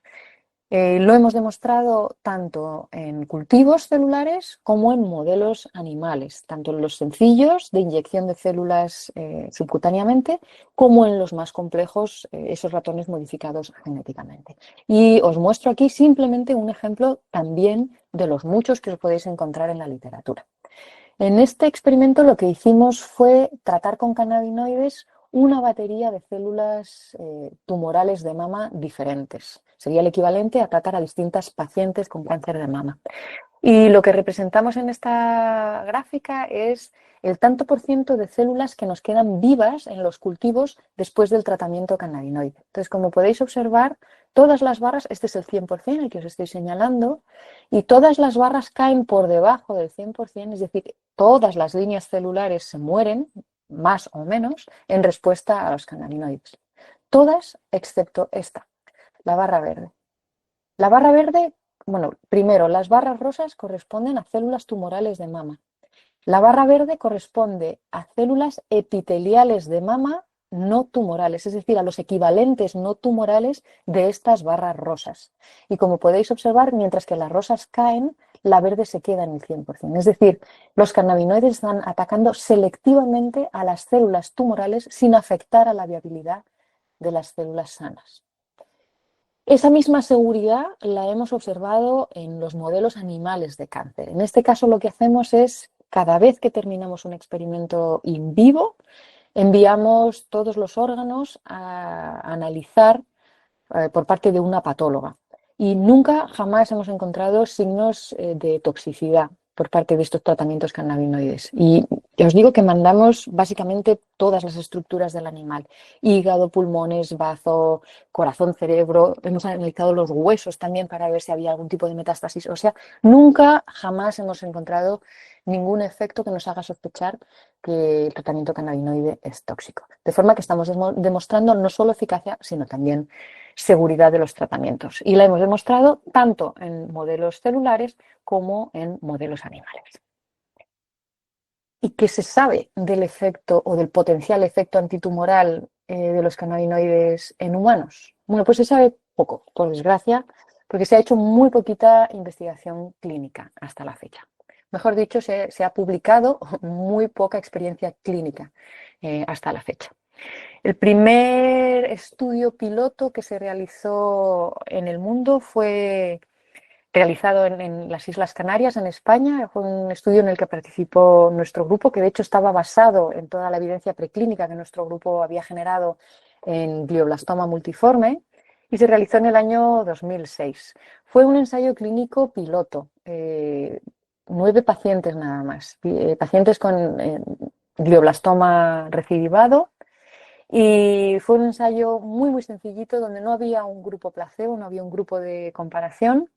Speaker 1: Lo hemos demostrado tanto en cultivos celulares como en modelos animales, tanto en los sencillos de inyección de células subcutáneamente como en los más complejos, esos ratones modificados genéticamente. Y os muestro aquí simplemente un ejemplo también de los muchos que os podéis encontrar en la literatura. En este experimento lo que hicimos fue tratar con cannabinoides una batería de células tumorales de mama diferentes. Sería el equivalente a tratar a distintas pacientes con cáncer de mama. Y lo que representamos en esta gráfica es el tanto por ciento de células que nos quedan vivas en los cultivos después del tratamiento cannabinoide. Entonces, como podéis observar, todas las barras, este es el 100%, el que os estoy señalando, y todas las barras caen por debajo del 100%, es decir, todas las líneas celulares se mueren, más o menos, en respuesta a los cannabinoides. Todas excepto esta, la barra verde. La barra verde, bueno, primero, las barras rosas corresponden a células tumorales de mama. La barra verde corresponde a células epiteliales de mama no tumorales, es decir, a los equivalentes no tumorales de estas barras rosas. Y como podéis observar, mientras que las rosas caen, la verde se queda en el 100%. Es decir, los cannabinoides están atacando selectivamente a las células tumorales sin afectar a la viabilidad de las células sanas. Esa misma seguridad la hemos observado en los modelos animales de cáncer. En este caso lo que hacemos es, cada vez que terminamos un experimento in vivo, enviamos todos los órganos a analizar por parte de una patóloga. Y nunca, jamás hemos encontrado signos de toxicidad por parte de estos tratamientos cannabinoides. Y os digo que mandamos básicamente todas las estructuras del animal: hígado, pulmones, bazo, corazón, cerebro. Hemos analizado los huesos también para ver si había algún tipo de metástasis. O sea, nunca, jamás hemos encontrado ningún efecto que nos haga sospechar que el tratamiento cannabinoide es tóxico. De forma que estamos demostrando no solo eficacia, sino también seguridad de los tratamientos. Y la hemos demostrado tanto en modelos celulares como en modelos animales. ¿Y qué se sabe del efecto o del potencial efecto antitumoral de los cannabinoides en humanos? Bueno, pues se sabe poco, por desgracia, porque se ha hecho muy poquita investigación clínica hasta la fecha. Mejor dicho, se ha publicado muy poca experiencia clínica hasta la fecha. El primer estudio piloto que se realizó en el mundo fue realizado en las Islas Canarias, en España. Fue un estudio en el que participó nuestro grupo, que de hecho estaba basado en toda la evidencia preclínica que nuestro grupo había generado en glioblastoma multiforme, y se realizó en el año 2006. Fue un ensayo clínico piloto, 9 pacientes nada más, pacientes con glioblastoma recidivado. Y fue un ensayo muy, muy sencillito, donde no había un grupo placebo, no había un grupo de comparación,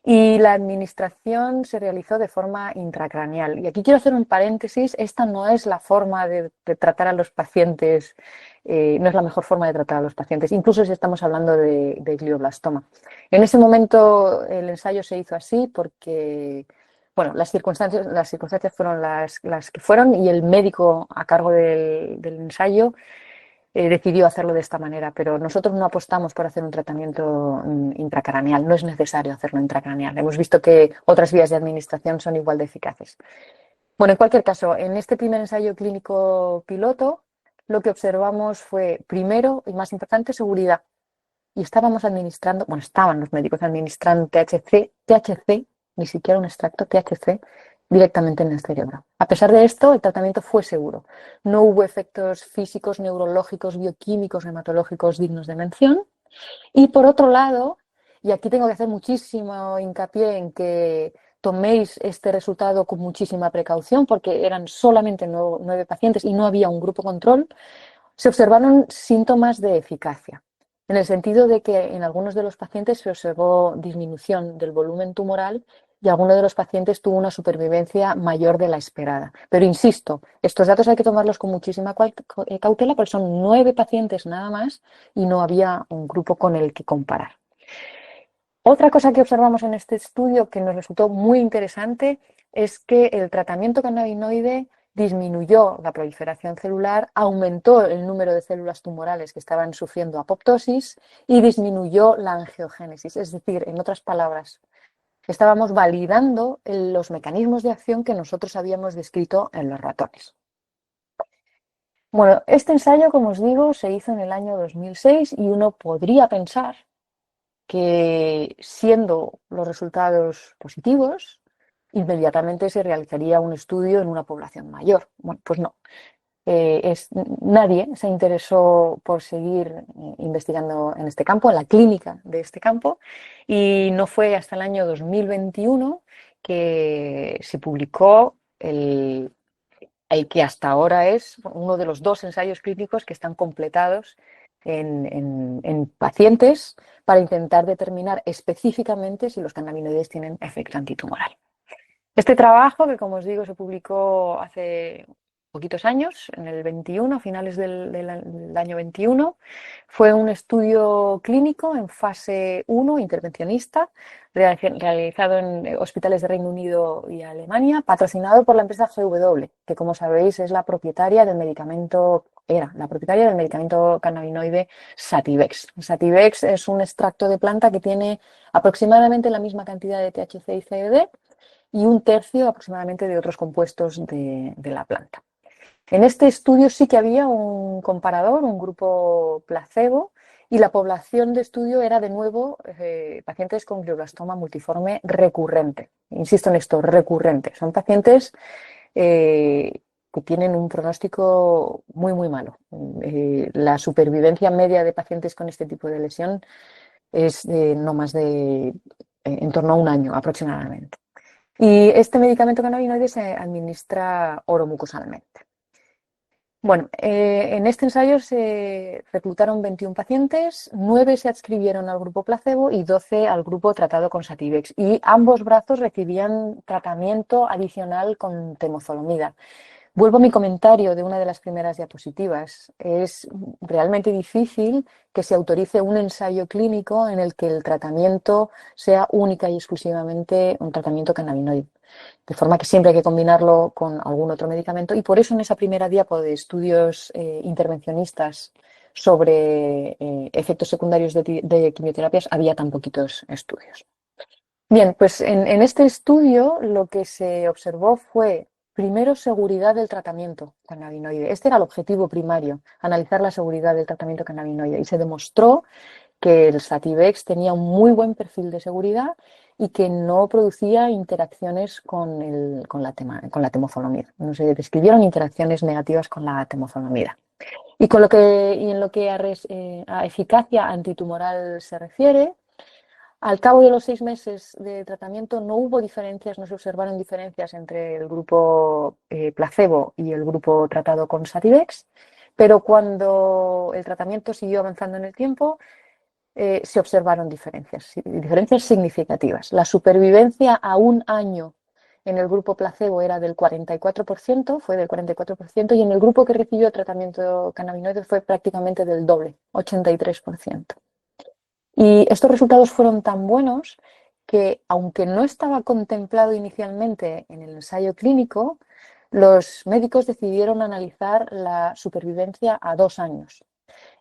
Speaker 1: y la administración se realizó de forma intracraneal. Y aquí quiero hacer un paréntesis: esta no es la forma de tratar a los pacientes, no es la mejor forma de tratar a los pacientes, incluso si estamos hablando de glioblastoma. En ese momento el ensayo se hizo así porque, bueno, las circunstancias fueron las que fueron, y el médico a cargo del ensayo decidió hacerlo de esta manera, pero nosotros no apostamos por hacer un tratamiento intracraneal, no es necesario hacerlo intracraneal. Hemos visto que otras vías de administración son igual de eficaces. Bueno, en cualquier caso, en este primer ensayo clínico piloto, lo que observamos fue, primero y más importante, seguridad. Y estábamos administrando, bueno, estaban los médicos administrando THC, ni siquiera un extracto, THC, directamente en el cerebro. A pesar de esto, el tratamiento fue seguro. No hubo efectos físicos, neurológicos, bioquímicos, hematológicos dignos de mención. Y por otro lado, y aquí tengo que hacer muchísimo hincapié en que toméis este resultado con muchísima precaución, porque eran solamente 9 pacientes y no había un grupo control, se observaron síntomas de eficacia, en el sentido de que en algunos de los pacientes se observó disminución del volumen tumoral y alguno de los pacientes tuvo una supervivencia mayor de la esperada. Pero insisto, estos datos hay que tomarlos con muchísima cautela porque son 9 pacientes nada más y no había un grupo con el que comparar. Otra cosa que observamos en este estudio que nos resultó muy interesante es que el tratamiento cannabinoide disminuyó la proliferación celular, aumentó el número de células tumorales que estaban sufriendo apoptosis y disminuyó la angiogénesis. Es decir, en otras palabras, estábamos validando los mecanismos de acción que nosotros habíamos descrito en los ratones. Bueno, este ensayo, como os digo, se hizo en el año 2006 y uno podría pensar que, siendo los resultados positivos, inmediatamente se realizaría un estudio en una población mayor. Bueno, pues no. Nadie se interesó por seguir investigando en este campo, en la clínica de este campo, y no fue hasta el año 2021 que se publicó el que hasta ahora es uno de los 2 ensayos clínicos que están completados en pacientes para intentar determinar específicamente si los cannabinoides tienen efecto antitumoral. Este trabajo, que como os digo se publicó hace poquitos años, en el 21, a finales del año 21, fue un estudio clínico en fase 1, intervencionista, realizado en hospitales de Reino Unido y Alemania, patrocinado por la empresa GW, que como sabéis es la propietaria del medicamento, era la propietaria del medicamento cannabinoide Sativex. Sativex es un extracto de planta que tiene aproximadamente la misma cantidad de THC y CBD, y 1/3 aproximadamente de otros compuestos de la planta. En este estudio sí que había un comparador, un grupo placebo, y la población de estudio era de nuevo pacientes con glioblastoma multiforme recurrente. Insisto en esto, recurrente. Son pacientes que tienen un pronóstico muy, muy malo. La supervivencia media de pacientes con este tipo de lesión es no más de en torno a 1 año aproximadamente. Y este medicamento cannabinoide se administra oromucosalmente. Bueno, en este ensayo se reclutaron 21 pacientes, 9 se adscribieron al grupo placebo y 12 al grupo tratado con Sativex. Y ambos brazos recibían tratamiento adicional con temozolomida. Vuelvo a mi comentario de una de las primeras diapositivas. Es realmente difícil que se autorice un ensayo clínico en el que el tratamiento sea única y exclusivamente un tratamiento cannabinoide. De forma que siempre hay que combinarlo con algún otro medicamento, y por eso en esa primera diapo de estudios intervencionistas sobre efectos secundarios de quimioterapias había tan poquitos estudios. Bien, pues en este estudio lo que se observó fue, primero, seguridad del tratamiento cannabinoide. Este era el objetivo primario, analizar la seguridad del tratamiento cannabinoide, y se demostró que el Sativex tenía un muy buen perfil de seguridad y que no producía interacciones con la temozolomida. No se describieron interacciones negativas con la temozolomida. Y en lo que a eficacia antitumoral se refiere, al cabo de los 6 meses de tratamiento no hubo diferencias, no se observaron diferencias entre el grupo placebo y el grupo tratado con Sativex, pero cuando el tratamiento siguió avanzando en el tiempo, se observaron diferencias significativas. La supervivencia a 1 año en el grupo placebo era del 44%, fue del 44%, y en el grupo que recibió tratamiento cannabinoide fue prácticamente del doble, 83%. Y estos resultados fueron tan buenos que, aunque no estaba contemplado inicialmente en el ensayo clínico, los médicos decidieron analizar la supervivencia a 2 años.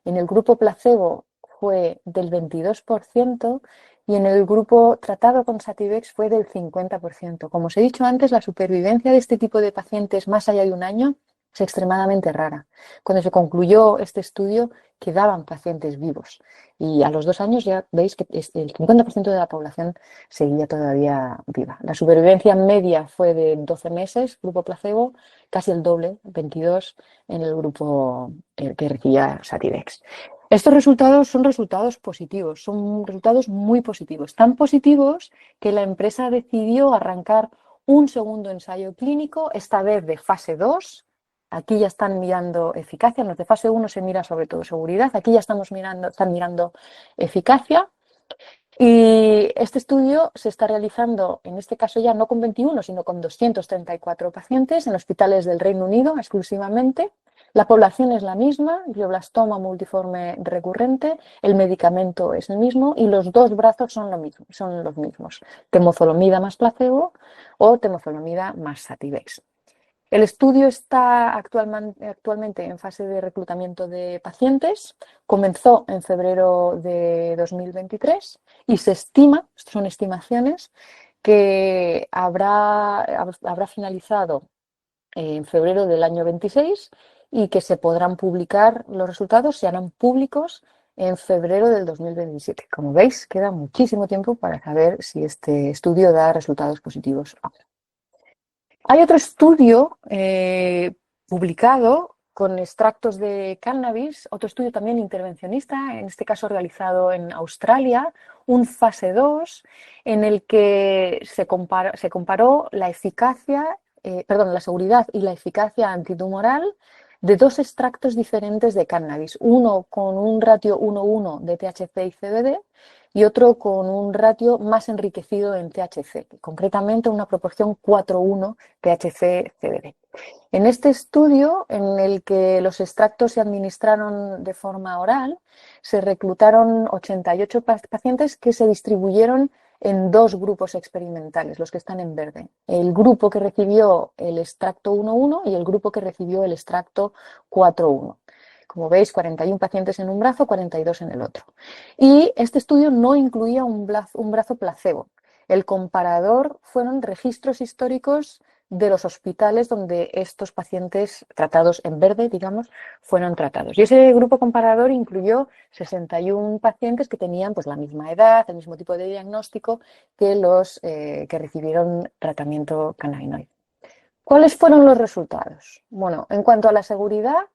Speaker 1: En el grupo placebo fue del 22% y en el grupo tratado con Sativex fue del 50%. Como os he dicho antes, la supervivencia de este tipo de pacientes más allá de 1 año es extremadamente rara. Cuando se concluyó este estudio, quedaban pacientes vivos, y a los 2 años ya veis que el 50% de la población seguía todavía viva. La supervivencia media fue de 12 meses, grupo placebo, casi el doble, 22, en el grupo que recibía Sativex. Estos resultados son resultados positivos, son resultados muy positivos, tan positivos que la empresa decidió arrancar un segundo ensayo clínico, esta vez de fase 2. Aquí ya están mirando eficacia, en los de fase 1 se mira sobre todo seguridad, aquí ya están mirando eficacia, Y este estudio se está realizando, en este caso ya no con 21, sino con 234 pacientes en hospitales del Reino Unido exclusivamente. La población es la misma, glioblastoma multiforme recurrente, el medicamento es el mismo y los dos brazos son los mismos, temozolomida más placebo o temozolomida más Sativex. El estudio está actualmente en fase de reclutamiento de pacientes. Comenzó en febrero de 2023 y se estima, estas son estimaciones, que habrá finalizado en febrero del año 26 y que se podrán publicar los resultados, se harán públicos en febrero del 2027. Como veis, queda muchísimo tiempo para saber si este estudio da resultados positivos. Hay otro estudio publicado con extractos de cannabis, otro estudio también intervencionista, en este caso realizado en Australia, un fase 2, en el que se comparó la la seguridad y la eficacia antitumoral de dos extractos diferentes de cannabis, uno con un ratio 1:1 de THC y CBD y otro con un ratio más enriquecido en THC, concretamente una proporción 4:1 THC-CBD. En este estudio, en el que los extractos se administraron de forma oral, se reclutaron 88 pacientes que se distribuyeron en dos grupos experimentales, los que están en verde. El grupo que recibió el extracto 1:1 y el grupo que recibió el extracto 4:1. Como veis, 41 pacientes en un brazo, 42 en el otro. Y este estudio no incluía un brazo placebo. El comparador fueron registros históricos de los hospitales donde estos pacientes tratados en verde, digamos, fueron tratados. Y ese grupo comparador incluyó 61 pacientes que tenían pues, la misma edad, el mismo tipo de diagnóstico que los que recibieron tratamiento cannabinoide. ¿Cuáles fueron los resultados? Bueno, en cuanto a la seguridad,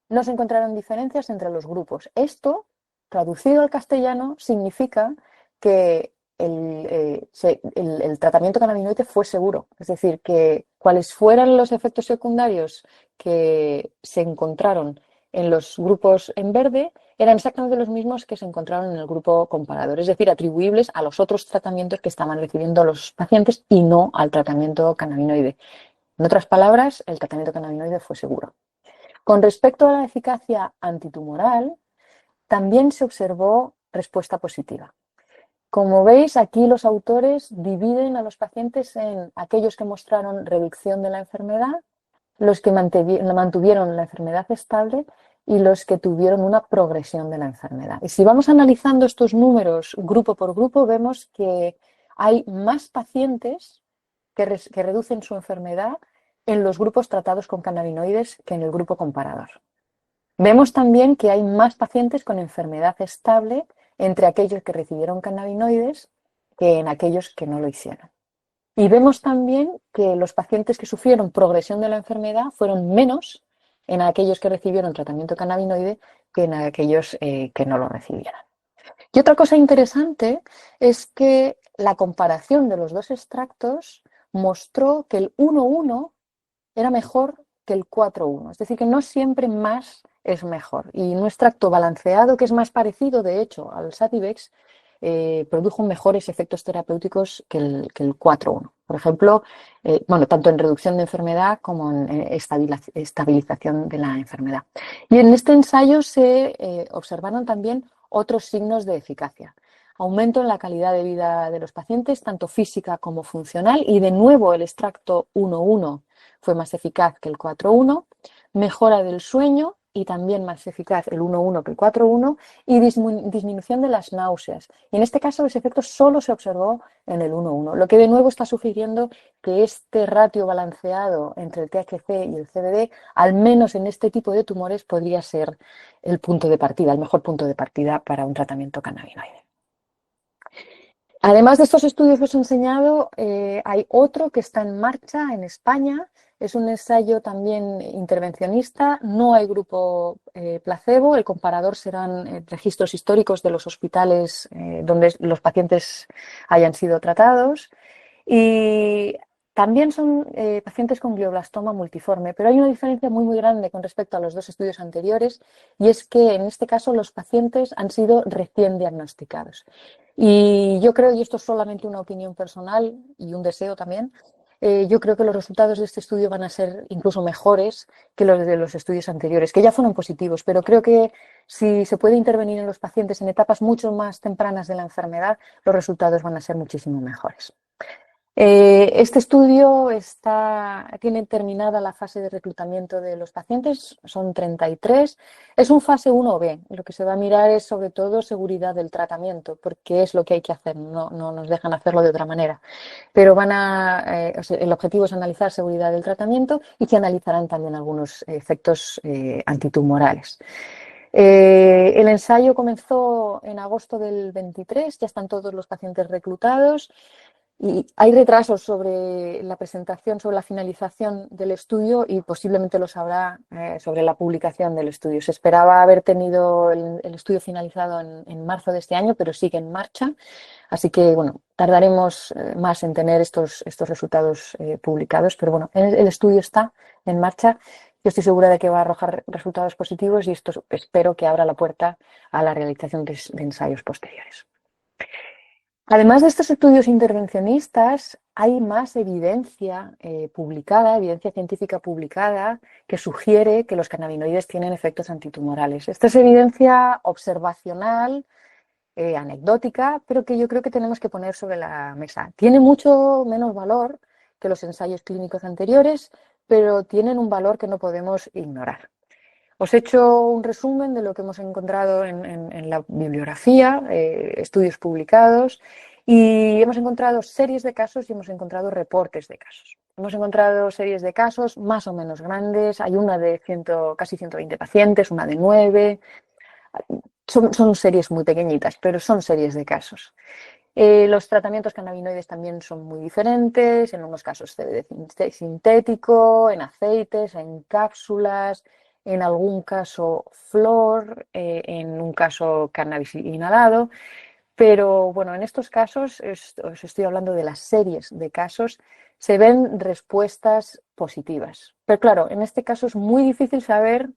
Speaker 1: no se encontraron diferencias entre los grupos. Esto, traducido al castellano, significa que el tratamiento cannabinoide fue seguro. Es decir, que cuáles fueran los efectos secundarios que se encontraron en los grupos en verde eran exactamente los mismos que se encontraron en el grupo comparador, es decir, atribuibles a los otros tratamientos que estaban recibiendo los pacientes y no al tratamiento cannabinoide. En otras palabras, el tratamiento cannabinoide fue seguro. Con respecto a la eficacia antitumoral, también se observó respuesta positiva. Como veis, aquí los autores dividen a los pacientes en aquellos que mostraron reducción de la enfermedad, los que mantuvieron la enfermedad estable y los que tuvieron una progresión de la enfermedad. Y si vamos analizando estos números grupo por grupo, vemos que hay más pacientes que reducen su enfermedad en los grupos tratados con cannabinoides que en el grupo comparador. Vemos también que hay más pacientes con enfermedad estable entre aquellos que recibieron cannabinoides que en aquellos que no lo hicieron. Y vemos también que los pacientes que sufrieron progresión de la enfermedad fueron menos en aquellos que recibieron tratamiento cannabinoide que en aquellos que no lo recibieron. Y otra cosa interesante es que la comparación de los dos extractos mostró que el 1:1 era mejor que el 4:1. Es decir, que no siempre más es mejor. Y un extracto balanceado, que es más parecido, de hecho, al Sativex, produjo mejores efectos terapéuticos que el 4:1. Por ejemplo, tanto en reducción de enfermedad como en estabilización de la enfermedad. Y en este ensayo se observaron también otros signos de eficacia. Aumento en la calidad de vida de los pacientes, tanto física como funcional, y de nuevo el extracto 1:1 fue más eficaz que el 4:1, mejora del sueño y también más eficaz el 1:1 que el 4:1 y disminución de las náuseas. Y en este caso ese efecto solo se observó en el 1:1, lo que de nuevo está sugiriendo que este ratio balanceado entre el THC y el CBD, al menos en este tipo de tumores, podría ser el punto de partida, el mejor punto de partida para un tratamiento cannabinoide. Además de estos estudios que os he enseñado, hay otro que está en marcha en España. Es un ensayo también intervencionista, no hay grupo placebo, el comparador serán registros históricos de los hospitales donde los pacientes hayan sido tratados. Y También son pacientes con glioblastoma multiforme, pero hay una diferencia muy, muy grande con respecto a los dos estudios anteriores, y es que en este caso los pacientes han sido recién diagnosticados. Y yo creo, y esto es solamente una opinión personal y un deseo también, yo creo que los resultados de este estudio van a ser incluso mejores que los de los estudios anteriores, que ya fueron positivos, pero creo que si se puede intervenir en los pacientes en etapas mucho más tempranas de la enfermedad, los resultados van a ser muchísimo mejores. Este estudio tiene terminada la fase de reclutamiento de los pacientes, son 33. Es un fase 1B. Lo que se va a mirar es sobre todo seguridad del tratamiento, porque es lo que hay que hacer, no nos dejan hacerlo de otra manera. Pero o sea, el objetivo es analizar seguridad del tratamiento y que analizarán también algunos efectos antitumorales. El ensayo comenzó en agosto del 23, ya están todos los pacientes reclutados. Y hay retrasos sobre la presentación, sobre la finalización del estudio y posiblemente los habrá sobre la publicación del estudio. Se esperaba haber tenido el estudio finalizado en marzo de este año, pero sigue en marcha. Así que, bueno, tardaremos más en tener estos resultados publicados, pero bueno, el estudio está en marcha. Yo estoy segura de que va a arrojar resultados positivos y esto espero que abra la puerta a la realización de ensayos posteriores. Además de estos estudios intervencionistas, hay más evidencia publicada, evidencia científica publicada, que sugiere que los cannabinoides tienen efectos antitumorales. Esta es evidencia observacional, anecdótica, pero que yo creo que tenemos que poner sobre la mesa. Tiene mucho menos valor que los ensayos clínicos anteriores, pero tienen un valor que no podemos ignorar. Os he hecho un resumen de lo que hemos encontrado en la bibliografía, estudios publicados, y hemos encontrado series de casos y hemos encontrado reportes de casos. Hemos encontrado series de casos más o menos grandes, hay una de casi 120 pacientes, una de 9, son series muy pequeñitas, pero son series de casos. Los tratamientos cannabinoides también son muy diferentes, en unos casos CBD sintético, en aceites, en cápsulas, en algún caso flor, en un caso cannabis inhalado. Pero bueno, en estos casos, os estoy hablando de las series de casos, se ven respuestas positivas. Pero claro, en este caso es muy difícil saber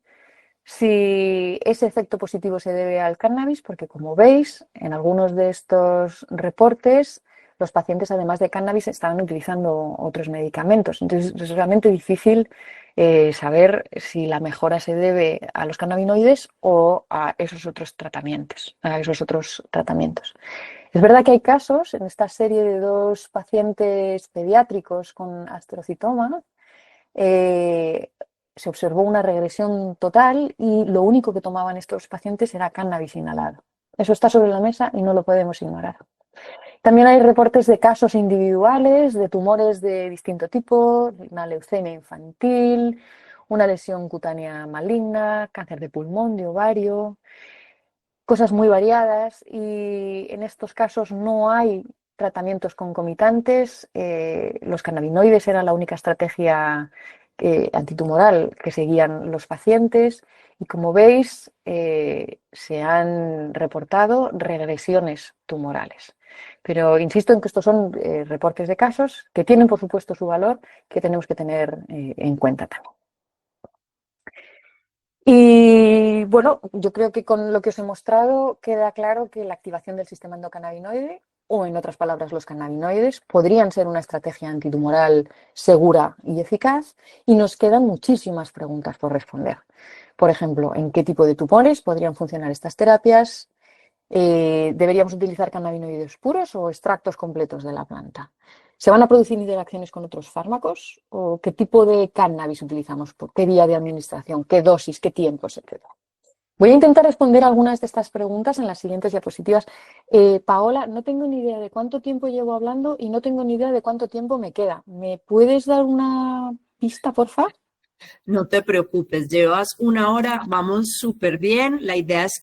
Speaker 1: si ese efecto positivo se debe al cannabis, porque como veis, en algunos de estos reportes, los pacientes, además de cannabis, estaban utilizando otros medicamentos. Entonces, es realmente difícil saber si la mejora se debe a los cannabinoides o a esos otros tratamientos, Es verdad que hay casos en esta serie de 2 pacientes pediátricos con astrocitoma, se observó una regresión total y lo único que tomaban estos pacientes era cannabis inhalado. Eso está sobre la mesa y no lo podemos ignorar. También hay reportes de casos individuales, de tumores de distinto tipo, una leucemia infantil, una lesión cutánea maligna, cáncer de pulmón, de ovario, cosas muy variadas, y en estos casos no hay tratamientos concomitantes. Los cannabinoides eran la única estrategia antitumoral que seguían los pacientes, y como veis se han reportado regresiones tumorales. Pero insisto en que estos son reportes de casos que tienen, por supuesto, su valor, que tenemos que tener en cuenta también. Y bueno, yo creo que con lo que os he mostrado queda claro que la activación del sistema endocannabinoide, o en otras palabras los cannabinoides, podrían ser una estrategia antitumoral segura y eficaz, y nos quedan muchísimas preguntas por responder. Por ejemplo, ¿en qué tipo de tumores podrían funcionar estas terapias? ¿Deberíamos utilizar cannabinoides puros o extractos completos de la planta? ¿Se van a producir interacciones con otros fármacos? ¿O qué tipo de cannabis utilizamos? ¿Por qué vía de administración? ¿Qué dosis? ¿Qué tiempos? Etcétera. Voy a intentar responder algunas de estas preguntas en las siguientes diapositivas. Paola, no tengo ni idea de cuánto tiempo llevo hablando y no tengo ni idea de cuánto tiempo me queda. ¿Me puedes dar una pista, por favor?
Speaker 2: No te preocupes, llevas 1 hora, vamos súper bien. La idea es